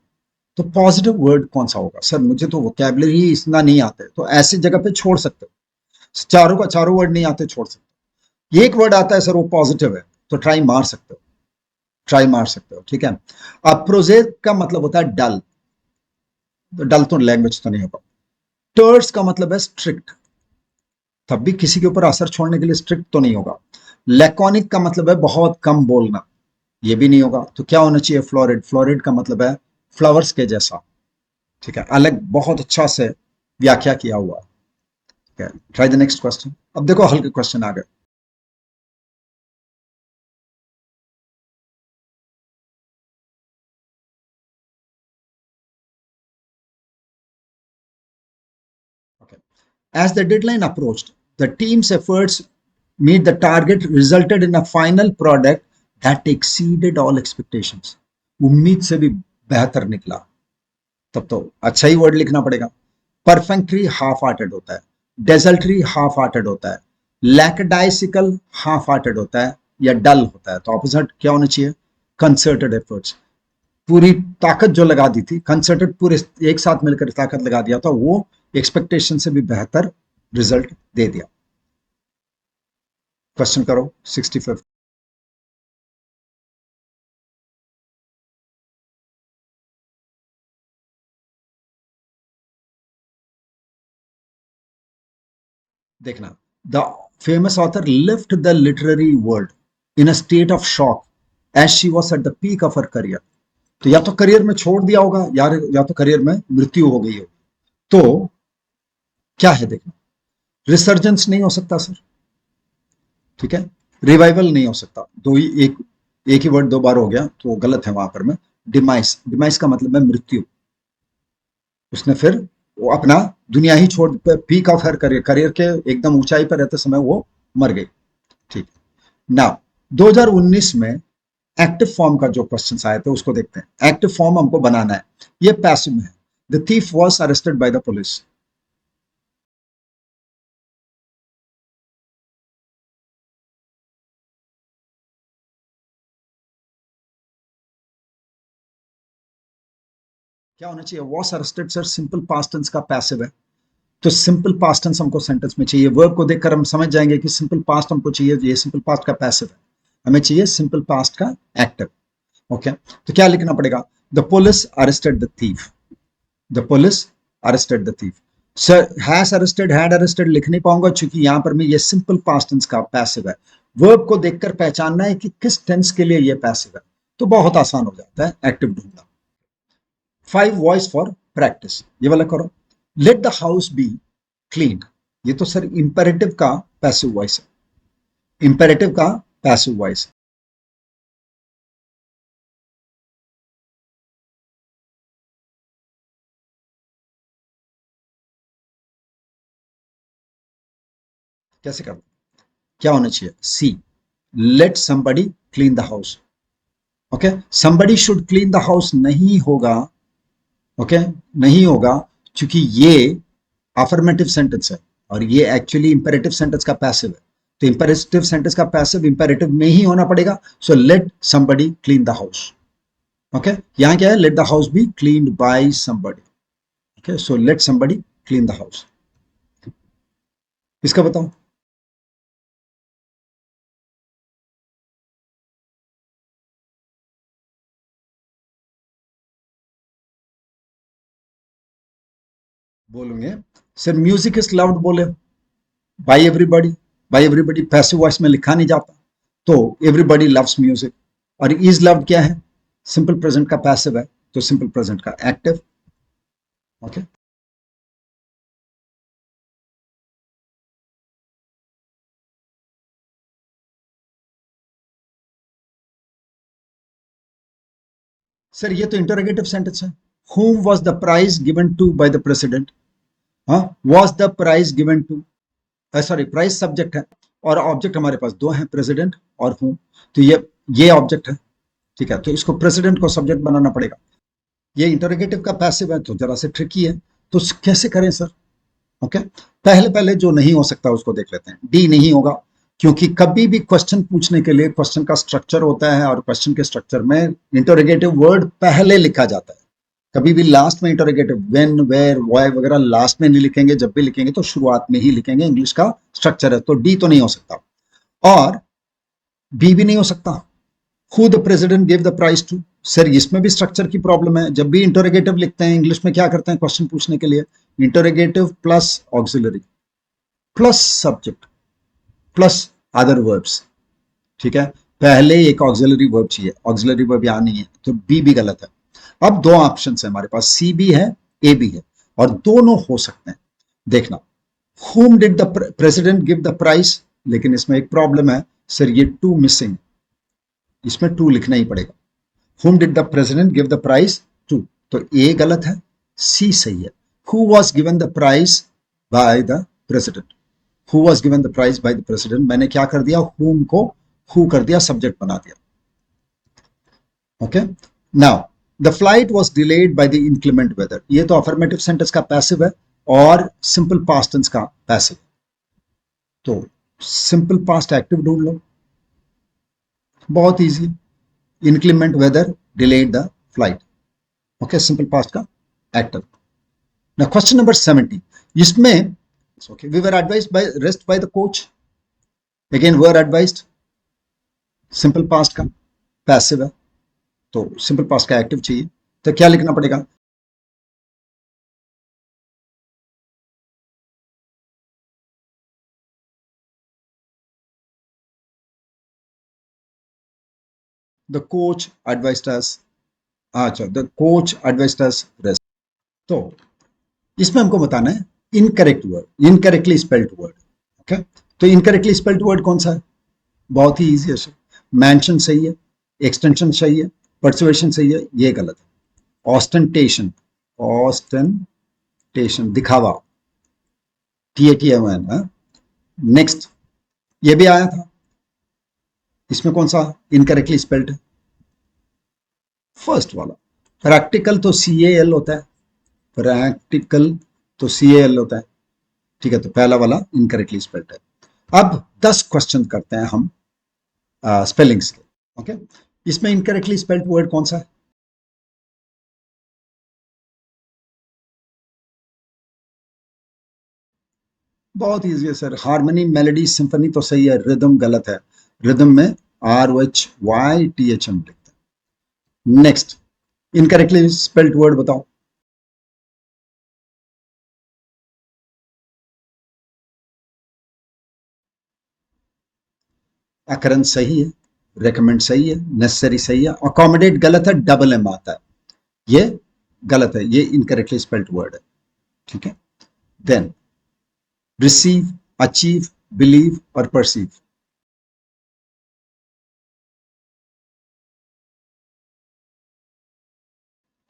तो पॉजिटिव वर्ड कौन सा होगा सर, मुझे तो वोकैबुलरी इतना नहीं आते, तो ऐसी जगह पे छोड़ सकते हो, चारों का चारों वर्ड नहीं आते छोड़ सकते हो। एक वर्ड आता है सर वो पॉजिटिव है, तो ट्राई मार सकते हो, ट्राई मार सकते हो, ठीक है। अब प्रोजेक्ट का मतलब होता है डल, तो डल तो लैंग्वेज तो नहीं होगा। टर्स का मतलब है स्ट्रिक्ट, तब भी किसी के ऊपर असर छोड़ने के लिए स्ट्रिक्ट तो नहीं होगा। लैकोनिक का मतलब है बहुत कम बोलना, ये भी नहीं होगा। तो क्या होना चाहिए, फ्लोरिड, फ्लोरिड का मतलब है फ्लावर्स के जैसा, ठीक है, अलग, बहुत अच्छा से व्याख्या किया हुआ, ठीक है। Try the next question. अब देखो हल्के क्वेश्चन आ गए। Okay. As the deadline approached, the team's efforts made the target resulted in a final product that exceeded all expectations. उम्मीद से भी बेहतर निकला, तब तो अच्छा ही वर्ड लिखना पड़ेगा। परफेक्टरी हाफ हार्टेड होता है, डेजल्टरी हाफ हार्टेड होता है, लैकडाइसिकल हाफ हार्टेड होता है, या डल होता है। तो ऑपोजिट क्या होना चाहिए, कंसर्टेड एफर्ट्स, पूरी ताकत जो लगा दी थी, कंसर्टेड पूरे एक साथ मिलकर ताकत लगा दिया था, वो एक्सपेक्टेशन से भी बेहतर रिजल्ट दे दिया। क्वेश्चन करो 65। देखना, the famous author left the literary world in a state of shock as she was at the peak of her career. तो या तो करियर में छोड़ दिया होगा, या तो करियर में मृत्यु हो गई होगी। तो क्या है, देखना, रिसर्जेंस नहीं हो सकता सर, ठीक है, रिवाइवल नहीं हो सकता, दो ही एक ही वर्ड दो बार हो गया तो गलत है वहां पर। मैं डिमाइस, डिमाइस का मतलब है मृत्यु, उसने फिर वो अपना दुनिया ही छोड़, peak of her career, career के एकदम ऊंचाई पर रहते समय वो मर गई, ठीक है ना। 2019 में एक्टिव फॉर्म का जो क्वेश्चन आए थे उसको देखते हैं। एक्टिव फॉर्म हमको बनाना है, ये पैसिव में है। The thief was arrested by the police. क्या होना चाहिए, was arrested sir simple past tense का पैसिव है, तो सिंपल पास्ट टेंस हमको सेंटेंस में चाहिए। वर्ब को देखकर हम समझ जाएंगे कि सिंपल पास्ट हमको चाहिए, ये सिंपल पास्ट का पैसिव है, हमें चाहिए सिंपल पास्ट का एक्टिव। ओके, तो क्या लिखना पड़ेगा, the police arrested the thief, the police arrested the thief. Sir has arrested, had arrested लिख नहीं पाऊंगा क्योंकि यहां पर मैं ये सिंपल पास्ट टेंस का पैसिव है। वर्ब को देखकर पहचानना है कि किस टेंस के लिए ये पैसिव है, तो बहुत आसान हो जाता है एक्टिव ढूंढना। 5 वॉइस फॉर प्रैक्टिस, ये वाला करो। Let the house be clean, ये तो सर इंपेरेटिव का पैसिव वॉइस है, इंपेरेटिव का पैसिव वॉइस है। कैसे करना, क्या होना चाहिए, see, let somebody clean the house. Okay, somebody should clean the house नहीं होगा, ओके नहीं होगा, क्योंकि ये अफर्मेटिव सेंटेंस है और ये एक्चुअली इंपेरेटिव सेंटेंस का पैसिव है। तो इंपेरेटिव सेंटेंस का पैसिव इंपेरेटिव में ही होना पड़ेगा। So let somebody clean the house. Okay, यहां क्या है, let the house be cleaned by somebody. Okay, so let somebody clean the house. इसका बताओ, बोलूंगे सर म्यूजिक इज लाउड, बोले by everybody, by everybody passive voice में लिखा नहीं जाता, तो एवरीबॉडी लव्स म्यूजिक। और इज लव्ड क्या है, सिंपल प्रेजेंट का पैसिव है, तो सिंपल प्रेजेंट का एक्टिव। ओके, सर ये तो इंटरोगेटिव सेंटेंस है। whom was the prize given to by the president, हाँ, was the prize given to, sorry prize subject है और ऑब्जेक्ट हमारे पास दो हैं, प्रेसिडेंट और हूं, तो ये ऑब्जेक्ट है, ठीक है, तो इसको प्रेसिडेंट को सब्जेक्ट बनाना पड़ेगा। ये इंटरोगेटिव का पैसिव है तो जरा से ट्रिकी है, तो कैसे करें सर, ओके, पहले पहले जो नहीं हो सकता उसको देख लेते हैं। डी नहीं होगा, क्योंकि कभी भी क्वेश्चन पूछने के लिए क्वेश्चन का स्ट्रक्चर होता है और क्वेश्चन के स्ट्रक्चर में इंटरोगेटिव वर्ड पहले लिखा जाता है। कभी भी लास्ट में इंटरोगेटिव व्हेन, वेयर, व्हाई वगैरह लास्ट में नहीं लिखेंगे, जब भी लिखेंगे तो शुरुआत में ही लिखेंगे। इंग्लिश का स्ट्रक्चर है, तो डी तो नहीं हो सकता। और बी भी नहीं हो सकता, who the president give the prize to. Sir इसमें भी स्ट्रक्चर की प्रॉब्लम है। जब भी इंटरोगेटिव लिखते हैं इंग्लिश में क्या करते हैं क्वेश्चन पूछने के लिए, interrogative plus auxiliary plus subject plus other verbs. ठीक है, पहले एक ऑक्सिलरी वर्ब चाहिए, ऑक्सिलरी वर्ब यहां नहीं है, तो बी भी गलत है। अब दो ऑप्शन है हमारे पास, सी भी है, ए भी है, और दोनों हो सकते हैं। देखना, whom did the president give the prize, लेकिन इसमें एक प्रॉब्लम है सर, ये टू मिसिंग, इसमें टू लिखना ही पड़ेगा। whom did the president give the prize to, तो ए गलत है, सी सही है। who was given the prize by the president, who was given the prize by the president, मैंने क्या कर दिया, whom को who कर दिया, सब्जेक्ट बना दिया। Okay, now the flight was delayed by the inclement weather, ये तो अफर्मेटिव सेंटेंस का पैसिव है और सिंपल पास्ट टेंस का पैसिव। तो सिंपल पास्ट एक्टिव ढूंढ लो, बहुत easy, inclement weather delayed the flight. Okay, simple past का एक्टिव। नाउ क्वेश्चन नंबर 70, इसमें okay, we were advised by rest by the coach, again were advised, simple past का passive है, तो simple past का active चाहिए, तो क्या लिखना पड़ेगा, द कोच एडवाइज्ड अस, अच्छा the coach advised us rest. तो इसमें हमको बताना है incorrect word, incorrectly spelled word. Okay, तो इनकरेक्टली स्पेल्ड वर्ड कौन सा है, बहुत ही इजी है सर। मैंशन सही है, एक्सटेंशन सही है, परसुएशन सही है, ये गलत है। ऑस्टेंटेशन, ऑस्टेंटेशन दिखावा, TATION है। नेक्स्ट, ये भी आया था, इसमें कौन सा इनकरेक्टली स्पेल्ड है, फर्स्ट वाला। प्रैक्टिकल तो CAL होता है, प्रैक्टिकल तो CAL होता है। ठीक है, तो पहला वाला इनकरेक्टली स्पेल्ड है। अब 10 क्वेश्चन करते हैं हम स्पेलिंग्स के। ओके, इसमें इनकरेक्टली स्पेल्ड वर्ड कौन सा है, बहुत इजी है सर, हार्मनी, मेलोडी, सिंफनी तो सही है, रिदम गलत है, रिदम में ROHYTHM लिखते हैं। नेक्स्ट, इनकरेक्टली स्पेल्ड वर्ड बताओ, अकरेंस सही है, रेकमेंड सही है, नेसेसरी सही है, अकोमोडेट गलत है, डबल एम आता है, ये गलत है, ये इनकरेक्टली स्पेल्ड वर्ड है। ठीक है, देन रिसीव, अचीव, बिलीव और परसीव,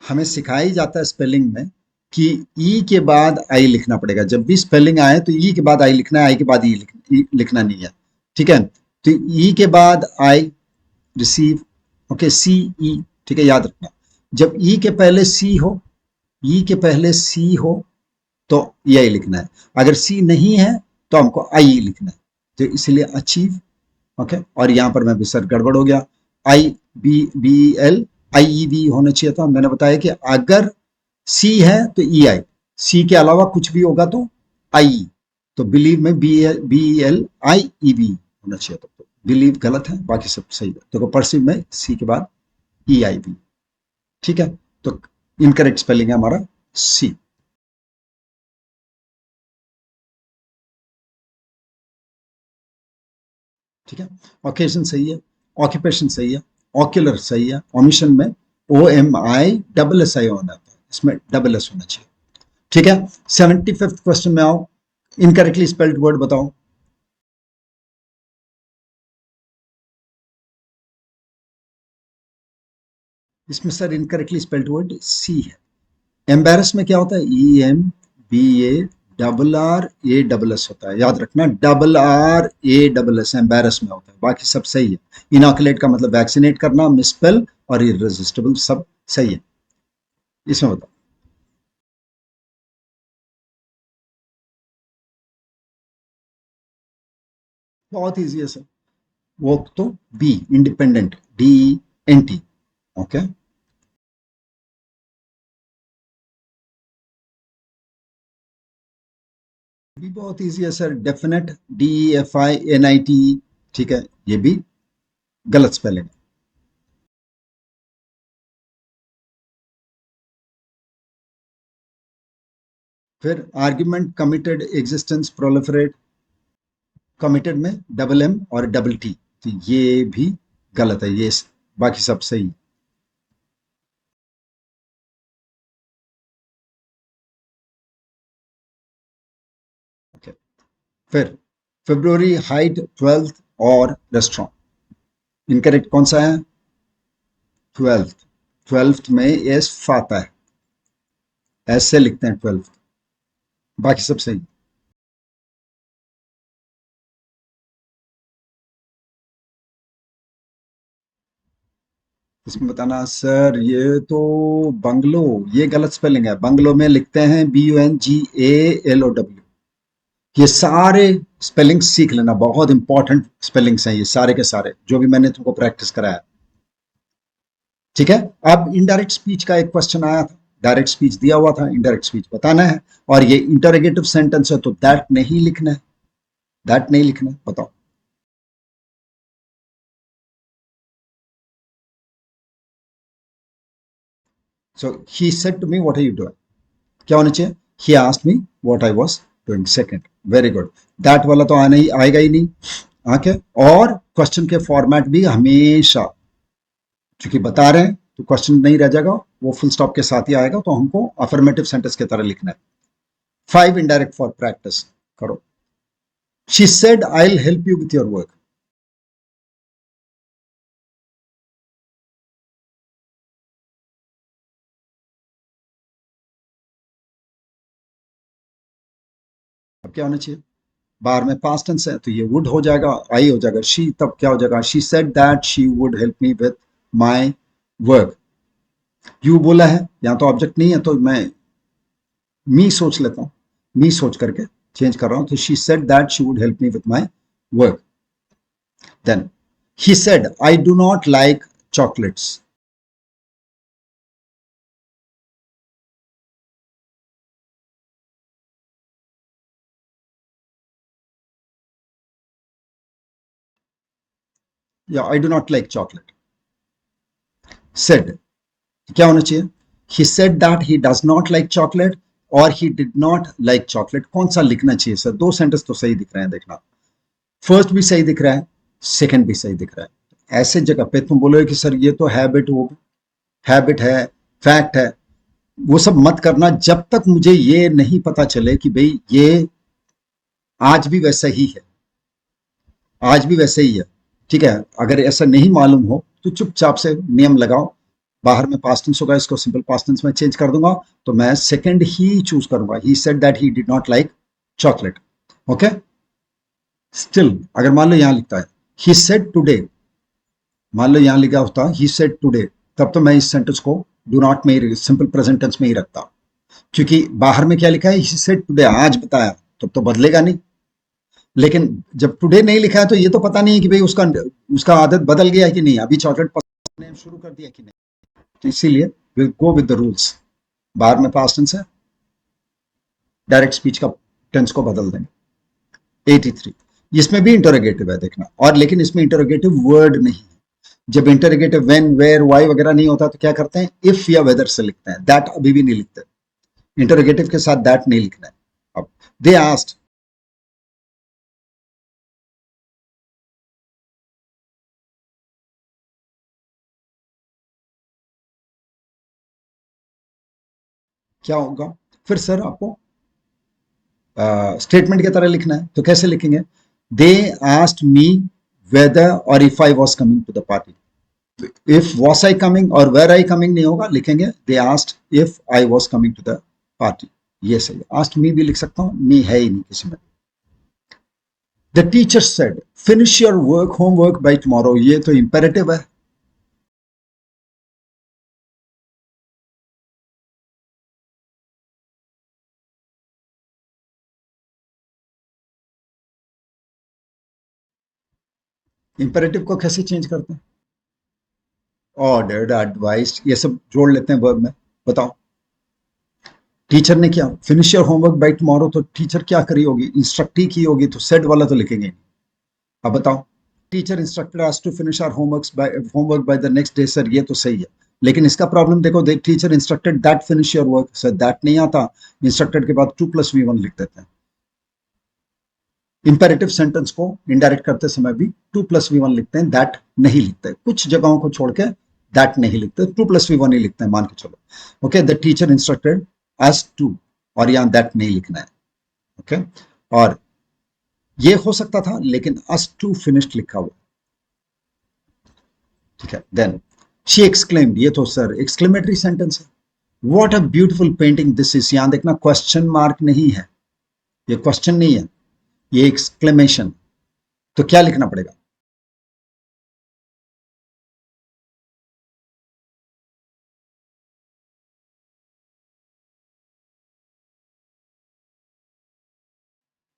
हमें सिखाया ही जाता है स्पेलिंग में कि ई के बाद आई लिखना पड़ेगा, जब भी स्पेलिंग आए तो ई के बाद आई लिखना है, आई के बाद ई लिखना नहीं है। ठीक है, तो ई के बाद आई, रिसीव, ओके, CE, ठीक है, याद रखना। जब ई के पहले सी हो, ई के पहले सी हो तो ई आई लिखना है, अगर सी नहीं है तो हमको आई लिखना है, तो इसलिए अचीव। ओके, और यहां पर मैं भी सर गड़बड़ हो गया, IBBL, IEV होना चाहिए था। मैंने बताया कि अगर सी है तो EI, सी के अलावा कुछ भी होगा तो IE, तो बिलीव में BELIEV होना चाहिए था, तो बिलीव गलत है, बाकी सब सही है। तो परसीव में सी के बाद EIV। ठीक है, तो इनकरेक्ट स्पेलिंग है हमारा सी। ठीक है, ओकेजन सही है, ऑक्यूपेशन सही है, ऑक्यूलर सही है, ओमिशन में OMI होना था, इसमें SS होना चाहिए। ठीक है, 75th क्वेश्चन में आओ, इनकरेक्टली स्पेल्ड वर्ड बताओ, इसमें सर इनकरेक्टली स्पेल्ड वर्ड सी है। एम्बेरस में क्या होता है, EMBARRASS होता है, याद रखना, RRASS एम्बेरस में होता है, बाकी सब सही है। इनॉकुलेट का मतलब वैक्सीनेट करना, मिसपेल और इररेजिस्टिबल सब सही है। इसमें बताओ, बहुत इजी है सर। वो तो बी, इंडिपेंडेंट, DENT। ओके, भी बहुत इजी है सर, डेफिनेट, DEFINIT। ठीक है, ये भी गलत स्पेलिंग। फिर argument, committed, existence, proliferate. Committed में MM और T, तो ये भी गलत है, ये बाकी सब सही। ओके, फिर फेब्रुवरी, हाइट, 12th और रेस्टोरेंट। इनकरेक्ट कौन सा है? 12th। 12th में एस फाता है, ऐसे लिखते हैं 12th, बाकी सब सही। इसमें बताना सर, ये तो बंगलो, ये गलत स्पेलिंग है, बंगलो में लिखते हैं BUNGALOW। ये सारे स्पेलिंग सीख लेना, बहुत इंपॉर्टेंट स्पेलिंग्स हैं ये सारे के सारे, जो भी मैंने तुमको प्रैक्टिस कराया। ठीक है, अब इनडायरेक्ट स्पीच का एक क्वेश्चन आया था, डायरेक्ट स्पीच दिया हुआ था, इनडायरेक्ट स्पीच बताना है, और ये इंटरोगेटिव सेंटेंस है तो दैट नहीं लिखना है, दैट नहीं लिखना है, बताओ। So he said to me what are you doing, क्या होना चाहिए? He asked me what I was doing. Second, very good. That वाला तो आना ही आएगा ही नहीं। ओके, और क्वेश्चन के फॉर्मेट भी हमेशा, क्योंकि बता रहे हैं तो क्वेश्चन नहीं रह जाएगा, वो फुल स्टॉप के साथ ही आएगा, तो हमको अफर्मेटिव सेंटेंस की तरह लिखना है। 5 इनडायरेक्ट फॉर प्रैक्टिस करो। She said I will help you with your work. अब क्या होना चाहिए? बाहर में पास्ट टेंस है तो ये वुड हो जाएगा, आई हो जाएगा, शी तब क्या हो जाएगा? She said that she would help me with my work. You बोला है, यहाँ तो ऑब्जेक्ट नहीं है, तो मैं मी सोच लेता हूँ, मी सोच करके चेंज कर रहा हूँ, तो she said that she would help me with my work. Then he said I do not like chocolates. या I do not like chocolate. Said, क्या होना चाहिए? He said that he does not like chocolate, और he did not like chocolate, कौन सा लिखना चाहिए sir? दो सेंटेंस तो सही दिख रहे हैं, देखना, फर्स्ट भी सही दिख रहा है, सेकंड भी सही दिख रहा है। ऐसे जगह पे तुम बोलोगे कि सर ये तो हैबिट, वो हैबिट है, फैक्ट है, वो सब मत करना जब तक मुझे ये नहीं पता चले कि भाई ये आज भी वैसा ही है, आज भी वैसे ही है। ठीक है, अगर ऐसा नहीं मालूम हो तो चुपचाप से नियम लगाओ, बाहर में पास्ट टेंस होगा, इसको सिंपल पास्ट टेंस में चेंज कर दूंगा, तो मैं सेकंड ही चूज करूंगा, ही said that he did not like chocolate. Okay, still अगर मान लो यहां लिखता है ही सेड टुडे, मान लो यहां लिखा होता ही सेड टुडे, तब तो मैं इस सेंटेंस को डू नॉट में ही, सिंपल प्रेजेंट टेंस में ही रखता, क्योंकि बाहर में क्या लिखा है? ही सेड टुडे, आज बताया, तो बदलेगा नहीं। लेकिन जब टुडे नहीं लिखा है तो ये तो पता नहीं है कि भाई उसका उसका आदत बदल गया है कि नहीं, अभी चॉकलेट पसंद करना शुरू कर दिया कि नहीं। तो इसीलिए will go with the rules, बाहर में पास्ट टेंस है, डायरेक्ट स्पीच का टेंस को बदल देंगे। 83, इसमें भी इंटरोगेटिव है देखना, और लेकिन इसमें इंटरोगेटिव वर्ड नहीं है। जब इंटरोगेटिव व्हेन, वेयर, व्हाई वगैरह नहीं होता तो क्या करते हैं? इफ या वेदर से लिखते हैं, दैट अभी भी नहीं लिखते, इंटरोगेटिव के साथ दैट नहीं लिखना है। अब दे आस्क्ड, क्या होगा? फिर सर आपको स्टेटमेंट की तरह लिखना है, तो कैसे लिखेंगे? दे आस्क्ड मी वेदर और if I was coming to the party. If was I coming और वेर आई कमिंग नहीं होगा, लिखेंगे they asked if I was coming to the party. ये सही है, आस्क्ड मी भी लिख सकता हूँ, मी है ही नहीं किसी में। The teacher said finish your work, homework by tomorrow, ये तो इंपेरेटिव है। इंपेरेटिव को कैसे चेंज करते हैं? ऑर्डर्ड, एडवाइस्ड, ये सब जोड़ लेते हैं वर्ब में। बताओ। टीचर ने क्या, finish your homework by tomorrow, तो टीचर क्या करी होगी? इंस्ट्रक्ट ही की होगी, तो सेड वाला तो लिखेंगे नहीं। अब बताओ। Teacher instructed us to finish our homework by the next day, sir ये तो सही है। लेकिन इसका प्रॉब्लम देखो, teacher instructed that finish your work, sir that नहीं आता। इंस्ट्रक्टेड के बाद 2+V1 लिख देते हैं। इंपेरेटिव सेंटेंस को इंडायरेक्ट करते समय भी 2+V1 लिखते हैं, दैट नहीं लिखते। कुछ जगहों को छोड़ के दैट नहीं लिखते, 2+V1 ही लिखते हैं, मान के चलो। Okay, the teacher instructed us to, और यहां दैट नहीं लिखना है। ओके, और ये हो सकता था, लेकिन अस टू फिनिश्ड लिखा हुआ। ठीक है, देन शी एक्सक्लेम्ड, ये तो सर एक्सक्लेमेटरी सेंटेंस है। What a beautiful painting this is, यहां देखना क्वेश्चन मार्क नहीं है, ये क्वेश्चन नहीं है, ये एक्सक्लेमेशन। तो क्या लिखना पड़ेगा?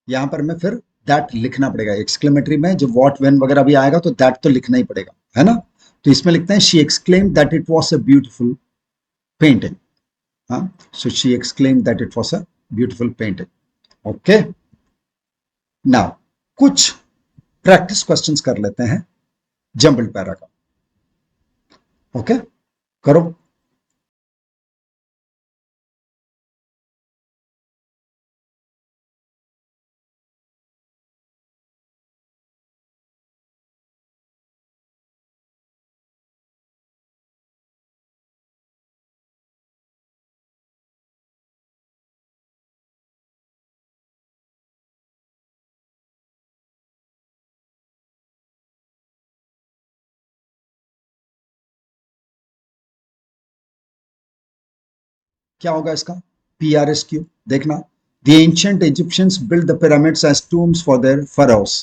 यहां पर मैं फिर दैट लिखना पड़ेगा। एक्सक्लेमेटरी में जब व्हाट व्हेन वगैरह भी आएगा तो दैट तो लिखना ही पड़ेगा, है ना? तो इसमें लिखते हैं she exclaimed that it was a beautiful painting. हाँ, so she exclaimed that it was a beautiful painting. Okay, now कुछ प्रैक्टिस क्वेश्चंस कर लेते हैं जंबल्ड पैरा का। ओके, करो। क्या होगा इसका? PRSQ, देखना। The ancient Egyptians build the pyramids as tombs for their pharaohs।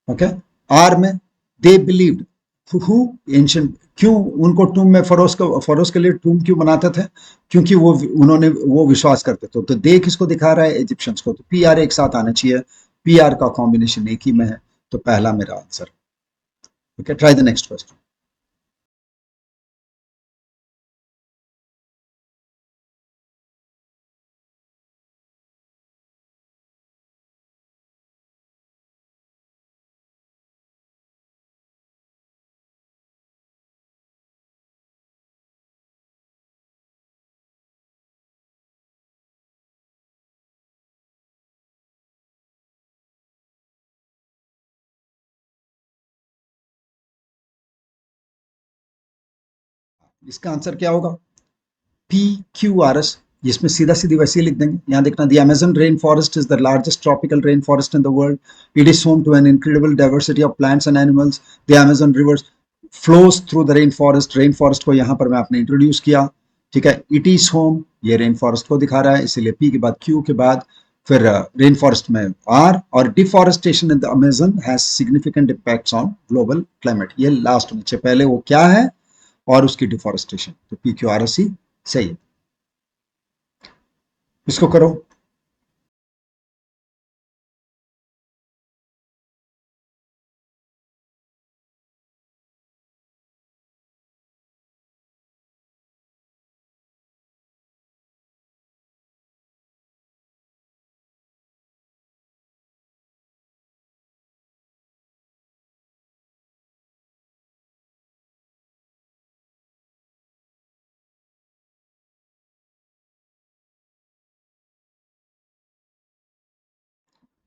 Okay, R में दे बिलीव्ड, हु एंशियंट, क्यों उनको टूम में, फरोज के लिए टूम क्यों बनाते थे? क्योंकि वो विश्वास करते थे। तो दे किसको दिखा रहा है? इजिप्शियंस को। तो PR एक साथ आना चाहिए, PR का कॉम्बिनेशन एक ही में है, तो पहला मेरा answer. Okay, try the next question. इसका आंसर क्या होगा? PQRS। जिसमें सीधा सीधी वैसे ही लिख देंगे। यहाँ देखना, the Amazon rain forest is the largest tropical rain forest in the world. It is home to an incredible diversity of plants and animals. The Amazon rivers flows through the rain forest. Rain forest को यहाँ पर मैं आपने introduce किया। ठीक है, it is home, ये rain forest को दिखा रहा है, इसीलिए P के बाद Q के बाद फिर रेन फॉरेस्ट में R, और deforestation in the Amazon has significant impacts on global climate, ये लास्ट में पहले वो क्या है और उसकी डिफॉरेस्टेशन, तो PQRS ही सही है। इसको करो।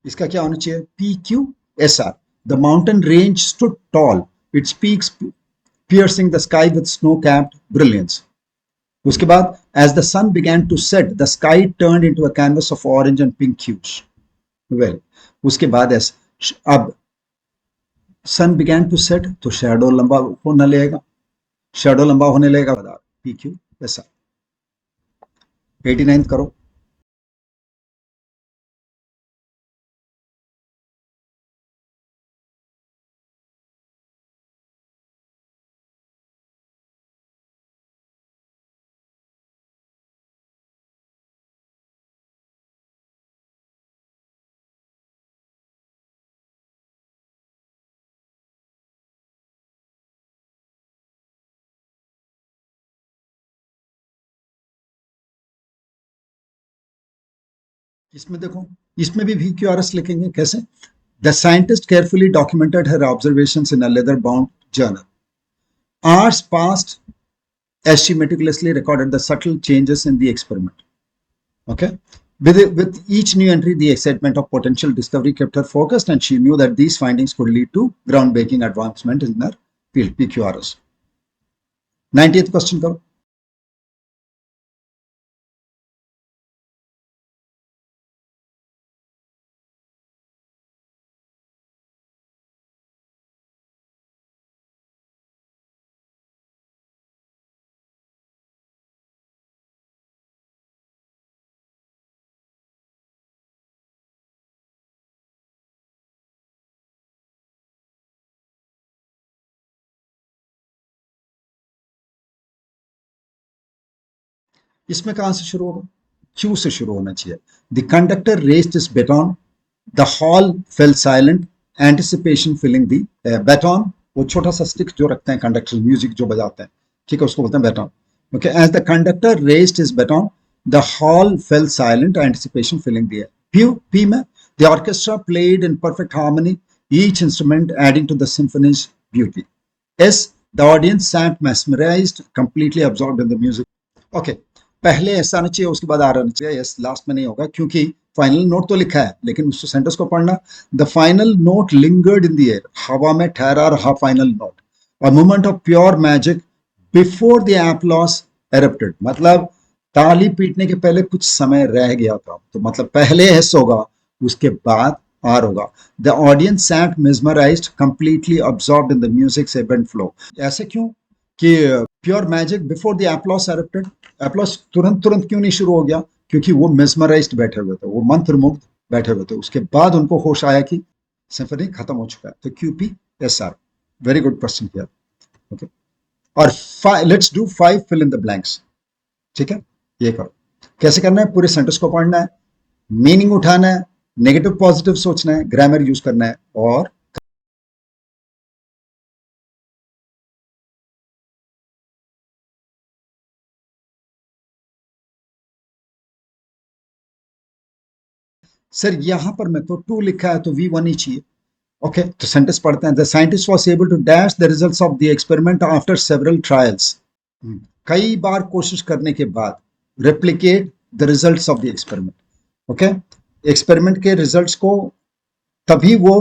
इसका क्या होना चाहिए? PQSR। The mountain range stood tall, its peaks piercing the sky with snow-capped brilliance। उसके बाद as the sun began to set, the sky turned into a canvas of orange and pink hues। well, उसके बाद अब सन began to set, तो shadow लंबा होने लगेगा, shadow लंबा होने लगेगा। PQ ऐसा। 89 करो। इसमें देखो, इसमें भी VQRS लिखेंगे कैसे? The scientist carefully documented her observations in a leather bound journal. Hours passed as she meticulously recorded the subtle changes in the experiment. Okay. With each new entry, the excitement of potential discovery kept her focused, and she knew that these findings could lead to groundbreaking advancement in her field, PQRS. 90th question करो. इसमें कहां से शुरू होगा? Q से शुरू होना चाहिए. The conductor raised his baton, the hall fell silent, anticipation filling the. Baton वो छोटा सा स्टिक जो रखते हैं कंडक्टर, म्यूजिक जो बजाते हैं, ठीक है, उसको बोलते हैं baton. Okay. As the conductor raised his baton, the hall fell silent, anticipation filling the. पी में the orchestra played in perfect harmony, each instrument adding to the symphony's beauty. S, the audience sat mesmerized, completely absorbed in the music. Okay. पहले ऐसा आना चाहिए, उसके बाद are आना चाहिए. यस, लास्ट में नहीं होगा क्योंकि फाइनल नोट तो लिखा है, लेकिन उस सेंटेंस को पढ़ना. The final note lingered in the air, हवा में ठहरा रहा final note. A moment of pure magic before the applause erupted, मतलब ताली पीटने के पहले कुछ समय रह गया था, तो मतलब पहले एस होगा, उसके बाद आर होगा. The audience sat mesmerised, completely absorbed in the music ebb and flow. ऐसे क्यों कि pure magic before the applause erupted. Applause तुरंत तुरंत क्यों नहीं शुरू हो गया? क्योंकि वो मेस्मराइज्ड बैठे हुए थे, वो मंत्र मुग्ध बैठे हुए थे. उसके बाद उनको होश आया कि सिम्फनी खत्म हो चुका है. तो QPSR. वेरी गुड क्वेश्चन किया. ओके. और let's do 5 fill in the blanks. ठीक है, ये करो. कैसे करना है? पूरे सेंटेंस को पढ़ना है, मीनिंग उठाना है, नेगेटिव पॉजिटिव सोचना है, ग्रामर यूज करना है, और सर यहां पर मैं तो 2 लिखा है तो V1 ही चाहिए. ओके, तो सेंटेंस पढ़ते हैं. The scientist was able to dash the results of the experiment after several trials. कई बार कोशिश करने के बाद replicate the results of the experiment. Okay. Experiment के रिजल्ट्स को तभी वो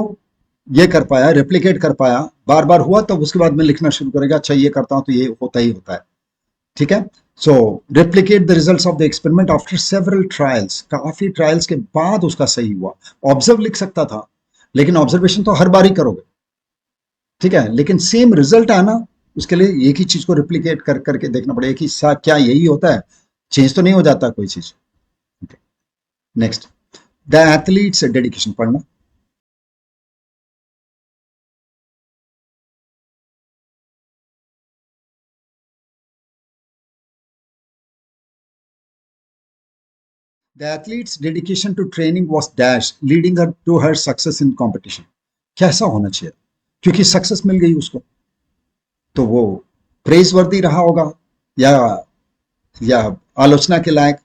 ये कर पाया, रेप्लिकेट कर पाया, बार बार हुआ, तब उसके बाद में लिखना शुरू करेगा. अच्छा ये करता हूं तो ये होता ही होता है. ठीक है. So replicate the results of the experiment after several trials, काफी ट्रायल्स के बाद उसका सही हुआ. ऑब्जर्व लिख सकता था, लेकिन ऑब्जर्वेशन तो हर बार ही करोगे, ठीक है, लेकिन सेम रिजल्ट आना, उसके लिए एक ही चीज को रिप्लिकेट कर करके देखना पड़ेगा कि क्या यही होता है, चेंज तो नहीं हो जाता कोई चीज. नेक्स्ट, द एथलीट्स डेडिकेशन पढ़ना. The athlete's dedication to training was dash leading her to her success in competition. कैसा होना चाहिए? क्योंकि सक्सेस मिल गई उसको, तो वो प्रेज वर्दी रहा होगा या या आलोचना के लायक.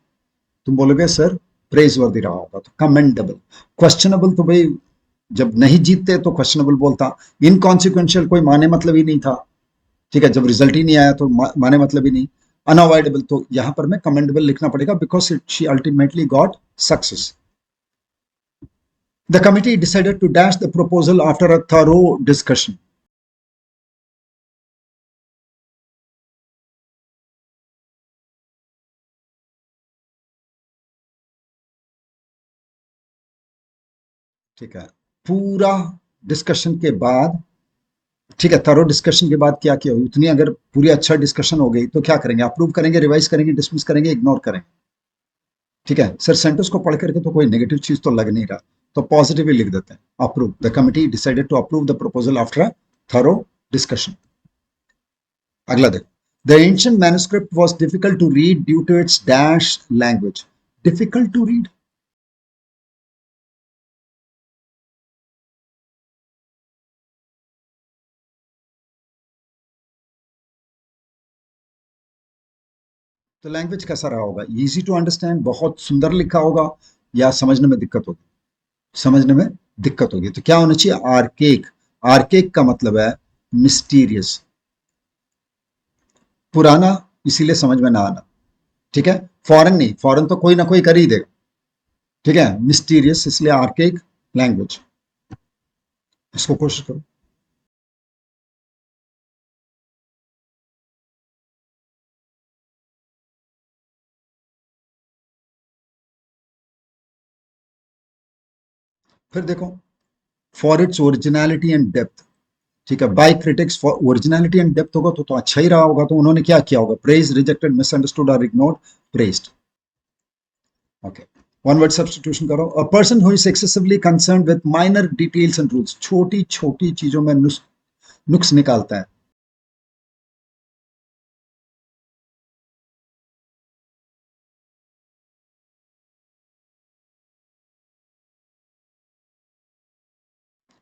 तुम बोलोगे सर प्रेज वर्दी रहा होगा तो कमेंडेबल. क्वेश्चनेबल तो भाई जब नहीं जीतते तो क्वेश्चनेबल बोलता. इनकॉन्सिक्वेंशियल कोई माने मतलब ही नहीं था, ठीक है, जब रिजल्ट ही नहीं आया तो माने मतलब ही नहीं. अनअवॉइडेबल, तो यहां पर मैं कमेंडेबल लिखना पड़ेगा because she ultimately got success. The committee decided to dash the proposal after a thorough discussion. ठीक है, पूरा डिस्कशन के बाद, ठीक है, थरो डिस्कशन के बाद क्या किया, उतनी अगर पूरी अच्छा डिस्कशन हो गई तो क्या करेंगे? अप्रूव करेंगे, रिवाइज करेंगे, डिसमिस करेंगे, इग्नोर करेंगे. ठीक है सर, सेंटेंस को पढ़ करके तो कोई नेगेटिव चीज तो लग नहीं रहा, तो पॉजिटिव ही लिख देते हैं. Approve. The committee decided to approve the proposal after a thorough discussion. अगला देखो. The ancient manuscript was difficult to read due to its dash language. Difficult to read, तो लैंग्वेज कैसा रहा होगा? इजी टू अंडरस्टैंड, बहुत सुंदर लिखा होगा, या समझने में दिक्कत होगी? समझने में दिक्कत होगी। तो क्या होना चाहिए? आर्केक। आर्केक का मतलब है मिस्टीरियस, पुराना, इसीलिए समझ में ना आना। ठीक है, फॉरेन नहीं, फॉरेन तो कोई ना कोई कर ही देगा। ठीक है, मिस्टीरियस, इसलिए आर्केक लैंग्वेज। इसको कोशिश करो। फिर देखो, for its originality and depth. ठीक है, by critics for originality and depth होगा तो अच्छा ही रहा होगा। तो उन्होंने क्या किया होगा? प्रेज, रिजेक्टेड, मिसअंडरस्टूड और ignored, praised. Okay, one word substitution करो। A person who is excessively concern with minor details and rules, छोटी छोटी चीजों में नुक्स निकालता है।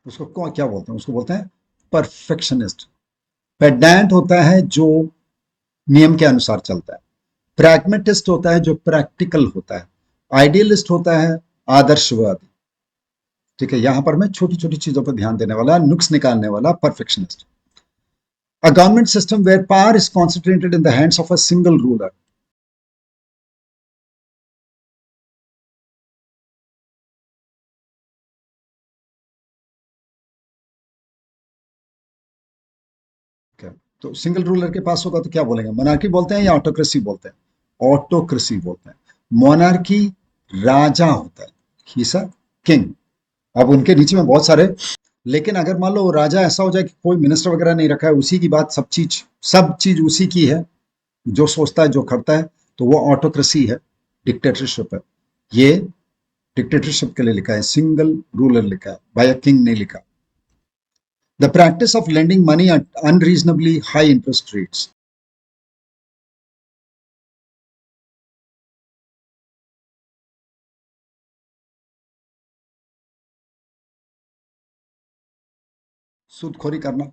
उसको क्या बोलते हैं? उसको बोलते हैं परफेक्शनिस्ट। पेडेंट होता है जो नियम के अनुसार चलता है। प्रैग्मेटिस्ट होता है जो प्रैक्टिकल होता है। आइडियलिस्ट होता है आदर्शवादी। ठीक है, यहां पर मैं छोटी छोटी चीजों पर ध्यान देने वाला, नुक्स निकालने वाला perfectionist. A government system where power is concentrated in the hands of a single ruler. Okay. तो सिंगल रूलर के पास होगा तो क्या बोलेंगे? मोनार्की बोलते हैं या ऑटोक्रेसी बोलते हैं? ऑटोक्रेसी बोलते हैं। मोनार्की राजा होता है, ही इज अ किंग। अब उनके नीचे में बहुत सारे, लेकिन अगर मान लो राजा ऐसा हो जाए कि कोई मिनिस्टर वगैरह नहीं रखा है, उसी की बात, सब चीज उसी की है, जो सोचता है जो करता है, तो वो ऑटोक्रेसी है, डिक्टेटरशिप है। ये डिक्टेटरशिप के लिए लिखा है, सिंगल रूलर लिखा है, बाय अ किंग नहीं लिखा। The practice of lending money at unreasonably high interest rates. सूदखोरी करना,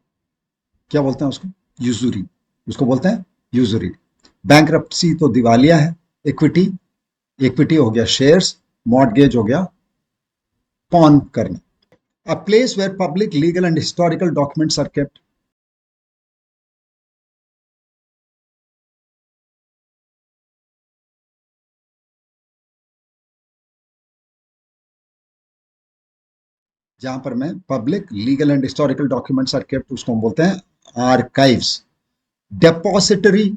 क्या बोलते हैं उसको? यूजुरी। उसको बोलते हैं यूजुरी। बैंकरप्सी तो दिवालिया है। इक्विटी, इक्विटी हो गया शेयर्स। मॉर्टगेज हो गया पॉन करना। A place where public legal and historical documents are kept. जहां पर मैं public legal and historical documents are kept, उसको हम बोलते हैं आर्काइव्स। डेपोसिटरी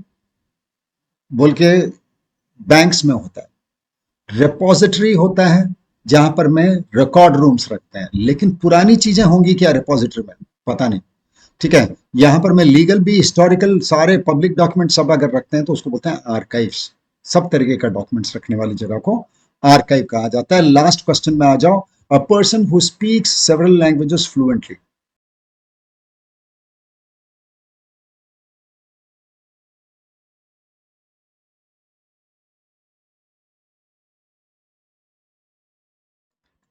बोल के बैंक्स में होता है। रिपोजिटरी होता है जहां पर मैं रिकॉर्ड रूम्स रखते हैं, लेकिन पुरानी चीजें होंगी क्या रिपोजिटरी में? पता नहीं। ठीक है, यहां पर मैं लीगल भी, हिस्टोरिकल, सारे पब्लिक डॉक्यूमेंट सब अगर रखते हैं तो उसको बोलते हैं आर्काइव्स। सब तरीके का डॉक्यूमेंट्स रखने वाली जगह को आर्काइव कहा जाता है। लास्ट क्वेश्चन में आ जाओ। अ person who speaks several languages fluently.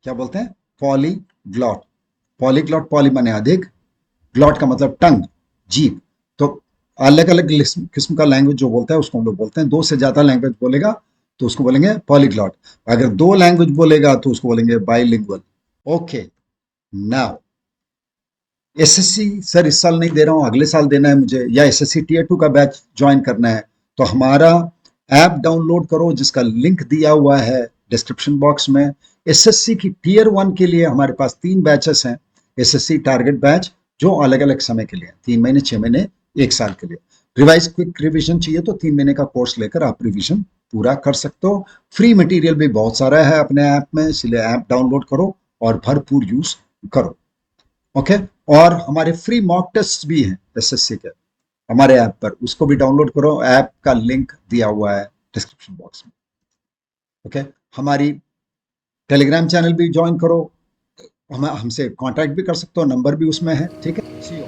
क्या बोलते हैं? पॉलीग्लॉट। पॉलीग्लॉट, पॉली माने अधिक, ग्लॉट का मतलब टंग, जीभ। तो अलग अलग किस्म का लैंग्वेज जो बोलता है उसको हम लोग बोलते हैं, दो से ज्यादा लैंग्वेज बोलेगा तो उसको बोलेंगे पॉलीग्लॉट। अगर दो लैंग्वेज बोलेगा तो उसको बोलेंगे bilingual. Okay, now SSC sir इस साल नहीं दे रहा हूँ, अगले साल देना है मुझे, या एसएससी टीयर 2 का बैच ज्वाइन करना है, तो हमारा ऐप डाउनलोड करो जिसका लिंक दिया हुआ है डिस्क्रिप्शन बॉक्स में। एसएससी की टीयर 1 के लिए हमारे पास 3 बैचेस हैं। एसएससी टारगेट बैच जो अलग अलग समय के लिए, 3 महीने, 6 महीने, 1 साल के लिए। रिवाइज क्विक रिवीजन चाहिए तो 3 महीने का कोर्स लेकर आप रिवीजन पूरा कर सकते हो। फ्री मटेरियल भी बहुत सारा है अपने ऐप में, इसलिए ऐप डाउनलोड करो और भरपूर यूज करो। ओके, और हमारे फ्री मॉक टेस्ट भी हैं एसएससी के हमारे ऐप पर, उसको भी डाउनलोड करो। ऐप का लिंक दिया हुआ है डिस्क्रिप्शन बॉक्स में। ओके, हमारी टेलीग्राम चैनल भी ज्वाइन करो, हम हमसे कांटेक्ट भी कर सकते हो, नंबर भी उसमें है। ठीक है, सी यू।